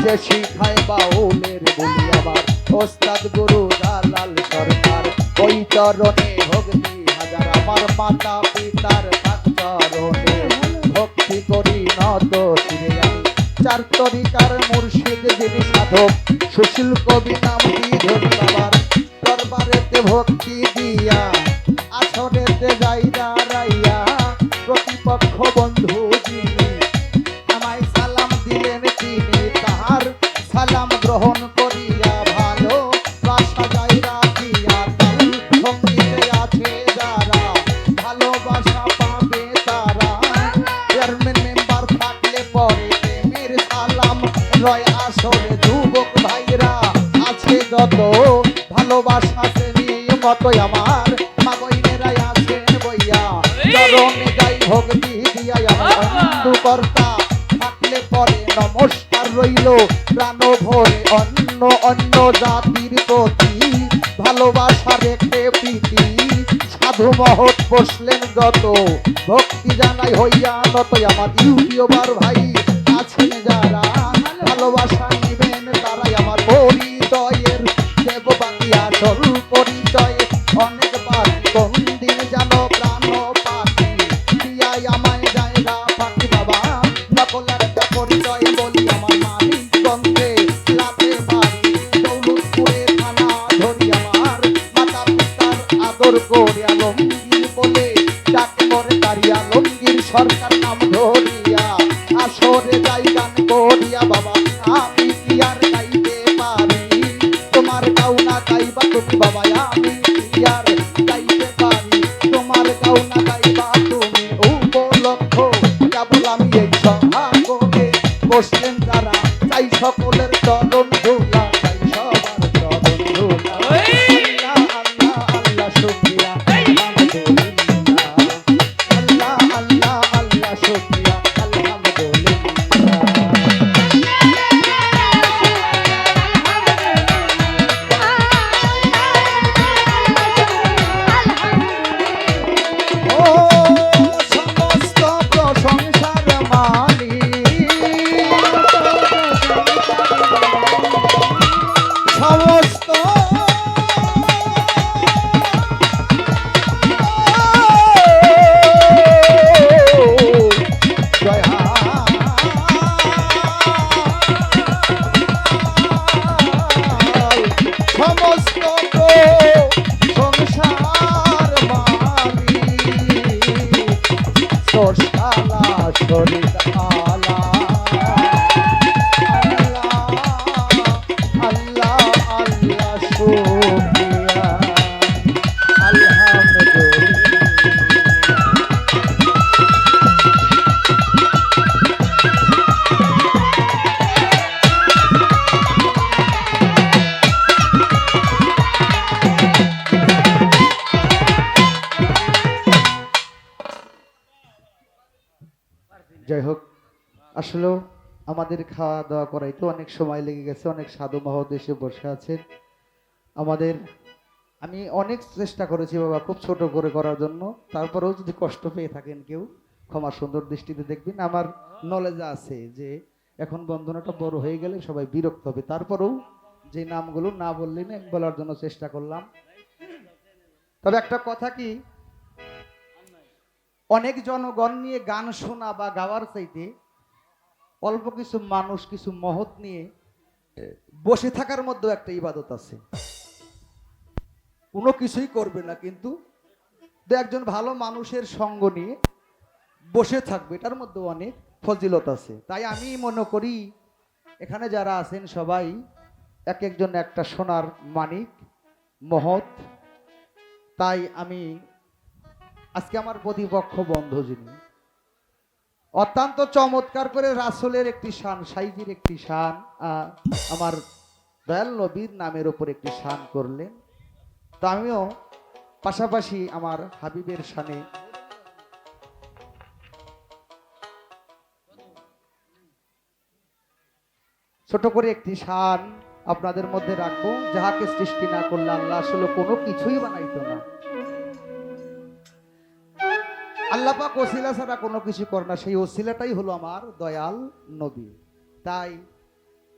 যে শিখায় বাউলের বলি আমার, ওস্তাদ গুরু জালাল সরকার, ওই চরণে ভক্তি হাজার, আমার মাতা পিতার চরণে ভক্তি করি নত শিরে আমি, চার তরিকার মুর্শিদ যিনি সাধক, সুশীল কবি নামটি ধরি বাবার, দরবারেতে ভক্তি দিয়া আসরেতে যাই দাঁড়াইয়া, প্রতিপক্ষ বন্ধু যিনি আমায় সালাম দিলেন তিনি, তাহার সালাম গ্রহণ করিয়া ভালো বাসা যাই রাখিয়া, তার সঙ্গীতে আছে যারা ভালোবাসা পাবে তারা, চেয়ারম্যান মেম্বার থাকলে পরে প্রেমের সালাম রয় আসরে, যুবক ভাইরা আছে যত, ভালোবাসা শ্রেণী মতোই আমার মা বইনেরাই আছেন বইয়া, চরণে যাই ভক্তি দিয়া আমার বন্ধুকর্তা থাকলে পরে নমস্কার রইল প্রাণ ভরে, অন্য অন্য জাতির প্রতি ভালোবাসা রেখে প্রীতি, সাধু মহৎ বসলেন যত, ভক্তি জানাই হইয়া নত, আমার ইউটিউবার ভাই আছেন যারা, ভালোবাসা নিবেন তারাই আমার পরিচয়ের দেব বাকি আসল পরিচয়, অনেক বাকি কোন দিন জানো প্রাণ পাখি দিয়াই আমায় জায়গা পাখি বাবা, নকল একটা পরিচয় বলি আমার মালিক গন্ধে লাভে বাড়ি, দৌলতপুরে থানা ধরি আমার মাতা পিতার আদর করে, আলমগীর বলে ডাক মরে তারি, আলমগীর সরকার নাম ধরিয়া আসরে যাই গান করিয়া বাবা, আমি সমস্ত সমস্ত সংসার মালিক সোশালা শরীর আলা আল্লাহ আল্লাহ শুকরিয়া আলহামদুলিল্লাহ। যাই হোক, আসলেও আমাদের খাওয়া দাওয়া করাইতে অনেক সময় লেগে গেছে, অনেক সাধু মহোদয় বসে আছেন আমাদের। আমি অনেক চেষ্টা করেছি বাবা খুব ছোট করে করার জন্য, তারপরেও যদি কষ্ট পেয়ে থাকেন কেউ ক্ষমা সুন্দর দৃষ্টিতে দেখবেন। আমার নলেজে আছে যে এখন বন্ধনাটা বড় হয়ে গেলে সবাই বিরক্ত হবে, তারপরেও যে নামগুলো না বললেন বলার জন্য চেষ্টা করলাম। তবে একটা কথা কি, অনেক জনগণ নিয়ে গান শোনা বা গাওয়ার চাইতে অল্প কিছু মানুষ কিছু মহৎ নিয়ে বসে থাকার মধ্যে একটা ইবাদত আছে। কোনো কিছুই করবে না, কিন্তু একজন ভালো মানুষের সঙ্গ নিয়ে বসে থাকবে, এটার মধ্যে অনেক ফজিলত আছে। তাই আমি মনে করি এখানে যারা আছেন সবাই এক একজন একটা সোনার মানিক, মহৎ। তাই আমি আজকে আমার প্রতিপক্ষ বন্ধু যিনি অত্যন্ত চমৎকার করে রাসূলের একটি শান, সাইজির একটি শান, আমার দয়াল নবীর নামের উপর একটি শান করলেন। তো আমিও পাশাপাশি আমার হাবিবের শানে ছোট করে একটি শান আপনাদের মধ্যে রাখবো। যাহাকে সৃষ্টি না করলে আল্লাহ আসলে কোনো কিছুই বানাইতো না। আল্লাহ পাক ওসিলা ছাড়া কোনো কিছু করে না, সেই ওসিলাটাই হলো আমার দয়াল নবী। তাই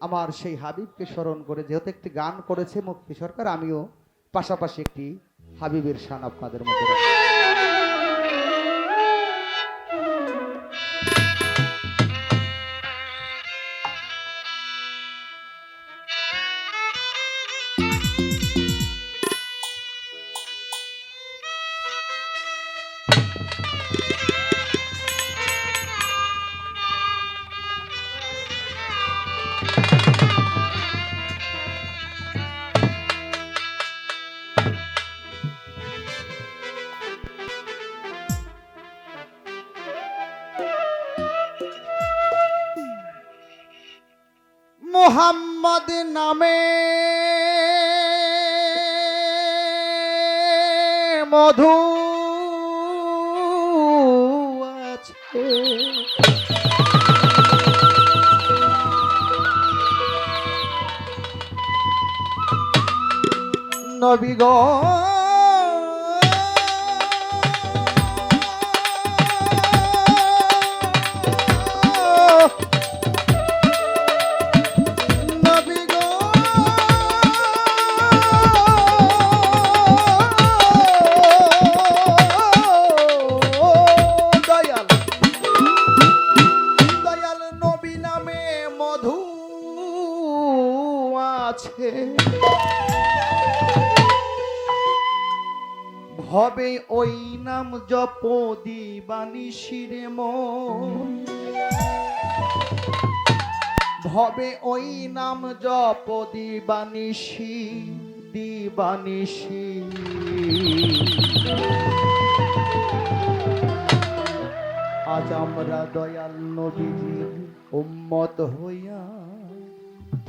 আমার সেই হাবিবকে স্মরণ করে যেহেতু একটি গান করেছে মুক্তি সরকার, আমিও পাশাপাশি একটি হাবিবের শান আপনাদের মধ্যে রাখবো। মোহাম্মদ নামে মধু আছে, নবী গো হবে ওই নাম জপ দিবানিশিরে মন, হবে ওই নাম জপ দিবানিশি দিবানিশি। আজ আমরা দয়াল নবীজির উম্মত হইয়া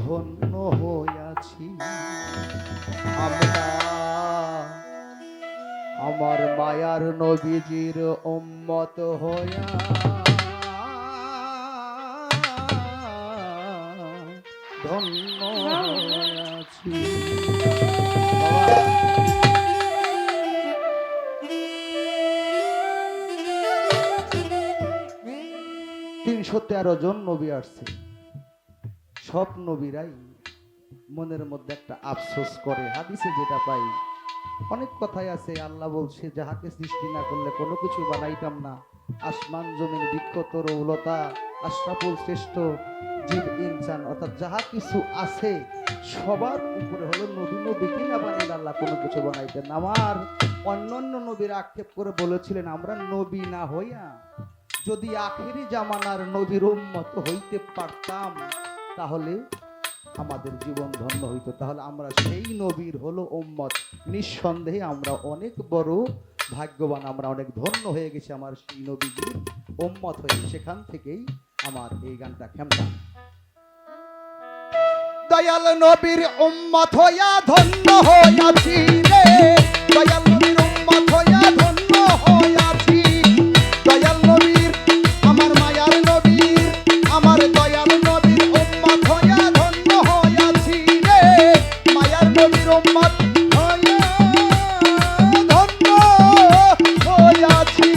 ধন্য হইয়াছি। আমরা আমার মায়ার নবীজির উম্মত হইয়া ধন্য হইয়াছি। 313 জন নবী আসছে, সব নবীরাই মনের মধ্যে একটা আফসোস করে। হাদিসে যেটা পাই, অনেক কথাই আছে, আল্লাহ বলছে যাহাকে সৃষ্টি না করলে কোনো কিছু বানাইতাম না। আসমান জমিন বৃক্ষ তরুলতা আশরাফুল শ্রেষ্ঠ জীব ইনসান, অর্থাৎ যাহা কিছু আছে সবার উপরে হলো নবী। নবীকে না বানাইলে আল্লাহ কোনো কিছু বানাইতেন না। আমার অন্যান্য নবীর আক্ষেপ করে বলেছিলেন আমরা নবী না হইয়া যদি আখেরি জামানার নবীর উম্মত হইতে পারতাম তাহলে আমাদের জীবন ধন্য হইতো। তাহলে আমরা সেই নবীর হলো উম্মত। নিঃসন্দেহে আমরা অনেক বড় ভাগ্যবান, আমরা অনেক ধন্য হয়ে গেছি আমার সেই নবীর উম্মত হয়ে। সেখান থেকেই আমার এই গানটা খেমটা। দয়াল নবীর উম্মত হইয়া ধন্য হইয়াছি রে, দয়াল নবীর উম্মত হইয়া ধন্য হইয়াছি। দয়াল নবীর আমার মায়ার নবীর আমার দয়াল নবীর উম্মত হইয়া ধন্য হইয়াছি রে, মায়ার নবীর উম্মত হইয়া ধন্য হইয়াছি।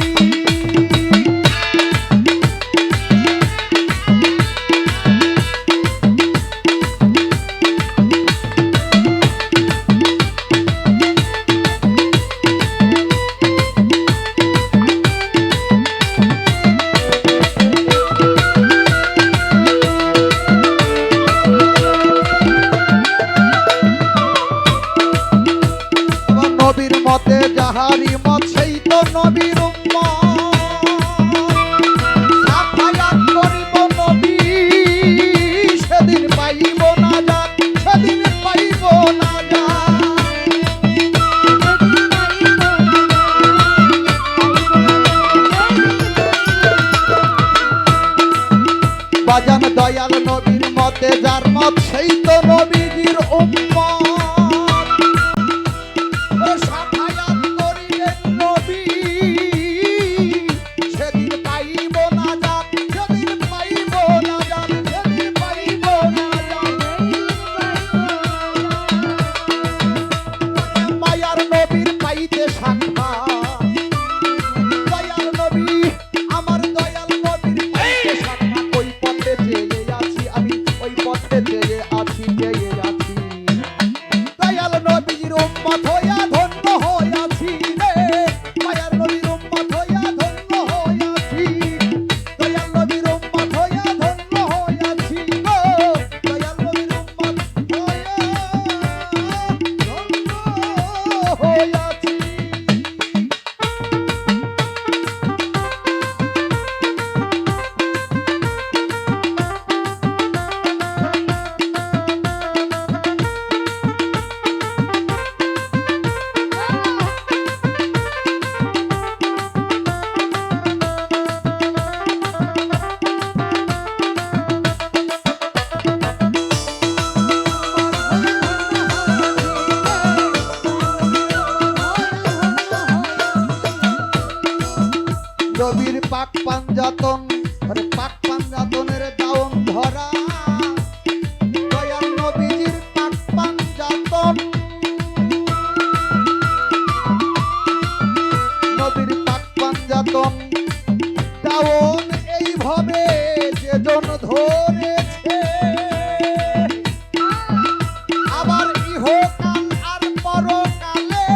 নবীর মতে যাহারি মত সেই তো নবীর উম্মত। সাফায়াত করিব নবী সেদিন পাইব না যাত, সেদিন পাইব না যাত। বাজান দয়াল নবীর মতে যার মত সেই তো নবীজির উম্মত। সাফায়াত করিলেন নবী সেদিন পাইব না যাত, সেদিন পাইব না যাত, সেদিন পাইব না যাত। মায়ার নবীর পাইতে সাক্ষাৎ, দয়াল নবী আমার দয়াল নবীর পাইতে সাক্ষাৎ। ওই পথে চেয়ে আছি আমি, ওই পথে চেয়ে আছি, চেয়ে আছি। দয়াল নবীর উম্মত হইয়া ধন্য হইয়াছি রে, মায়ার নবীর উম্মত হইয়া ধন্য হইয়াছি। দয়াল নবীর উম্মত হইয়া ধন্য হইয়াছি গো, দয়াল নবীর উম্মত হইয়া ধন্য হইয়াছি। নবীর পাক পাঞ্জাতন, আরে পাক পাঞ্জাতনের দাওন ধরা, দয়াল নবীজির পাক পাঞ্জাতন। নবীর পাক পাঞ্জাতন দাওন এইভাবে যেজন ধরেছে, আবার ইহকাল আর পরকালে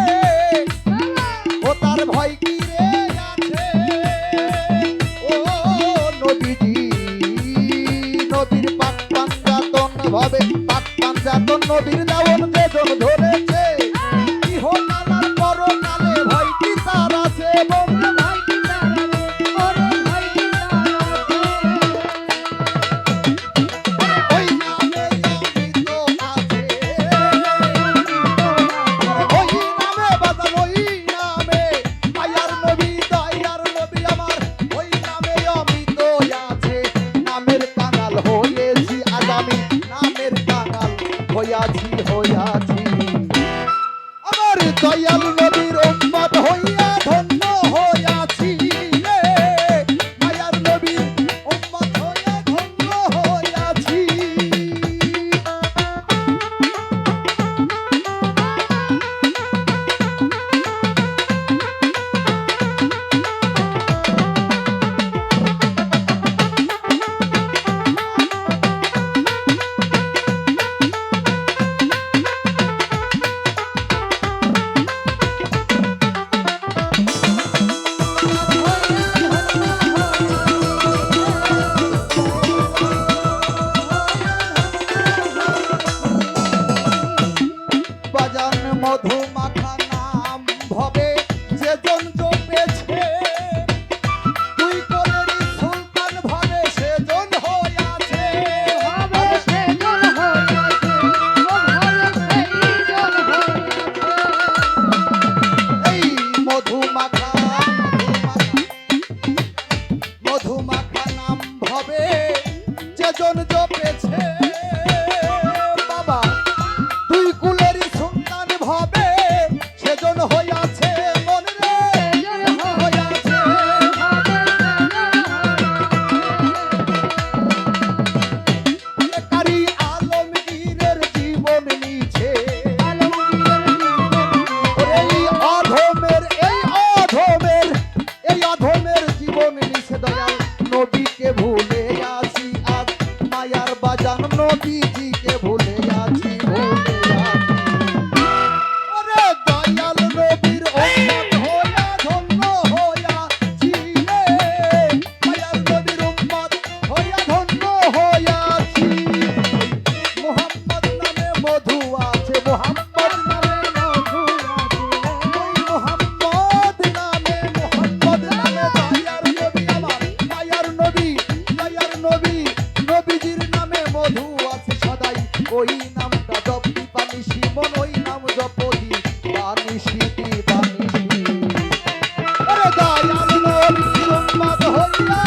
ও তার ভয় কি রে আছে। ও নবীজি নবীর পাক পাঞ্জাতন ভাবে, পাক পাঞ্জাতন নবীর দাওন যেজন ধরেছে, ইহকাল আর পরকালে ভয় কি তার আছে। বন্ধু ভয় কি তার আছে, ওরে ভয় কি তার আছে। ওই নামে অমৃত আছে, ওই নামে বাজান, ওই নামে মায়ার নবী দয়ার নবী আমার, ওই নামে অমৃত আছে। নামের কাঙাল হয়েছি আজ আমি, নামের কাঙাল হইয়াছি, হইয়াছি। আমার দয়াল নবীর উম্মত হইয়া ধন্য হইয়াছি রে, মায়ার নবীর উম্মত হইয়া ধন্য হইয়াছি। মধু মাখা নাম ভবে যেজন জপেছে, দুই কোলেরই সুলতান ভবে সেজন হইয়াছে। ভাবে সেজন হইয়াছে, ও ভাবে সেইজন হইয়াছে। এই মধু মাখা মধু মাখা নাম ভবে যেজন জপেছে, বাবা দুই কুলেরই সন্তান ভবে সেজন হইয়াছে, মন রে সেজন হইয়াছে। ভাবে কারি আলমগীরের জীবন নিছে, এই অধমের জীবন নিছে দয়াল নবীকে ভুলে আছি আজ, মায়ার বাজান নবীজিকে ভুলে আছি, ভুলে আছি। ওরে দয়াল নবীর উম্মত হইয়া ধন্য হইয়াছি রে, মায়ার নবীর উম্মত হইয়া ধন্য হইয়াছি। মুহাম্মদ নামে মধু আছে, মুহাম্মদ নামে মধু আছে, ওই মুহাম্মদ নামে দয়ার নবী আমার, মায়ার নবী নবীজির নামে মধু আছে সদাই, ওই নামটা জপি বানিশি মন, ওই নাম জপি বানিশি বানিশি। আরে দয়াল নবীর উম্মত হইয়া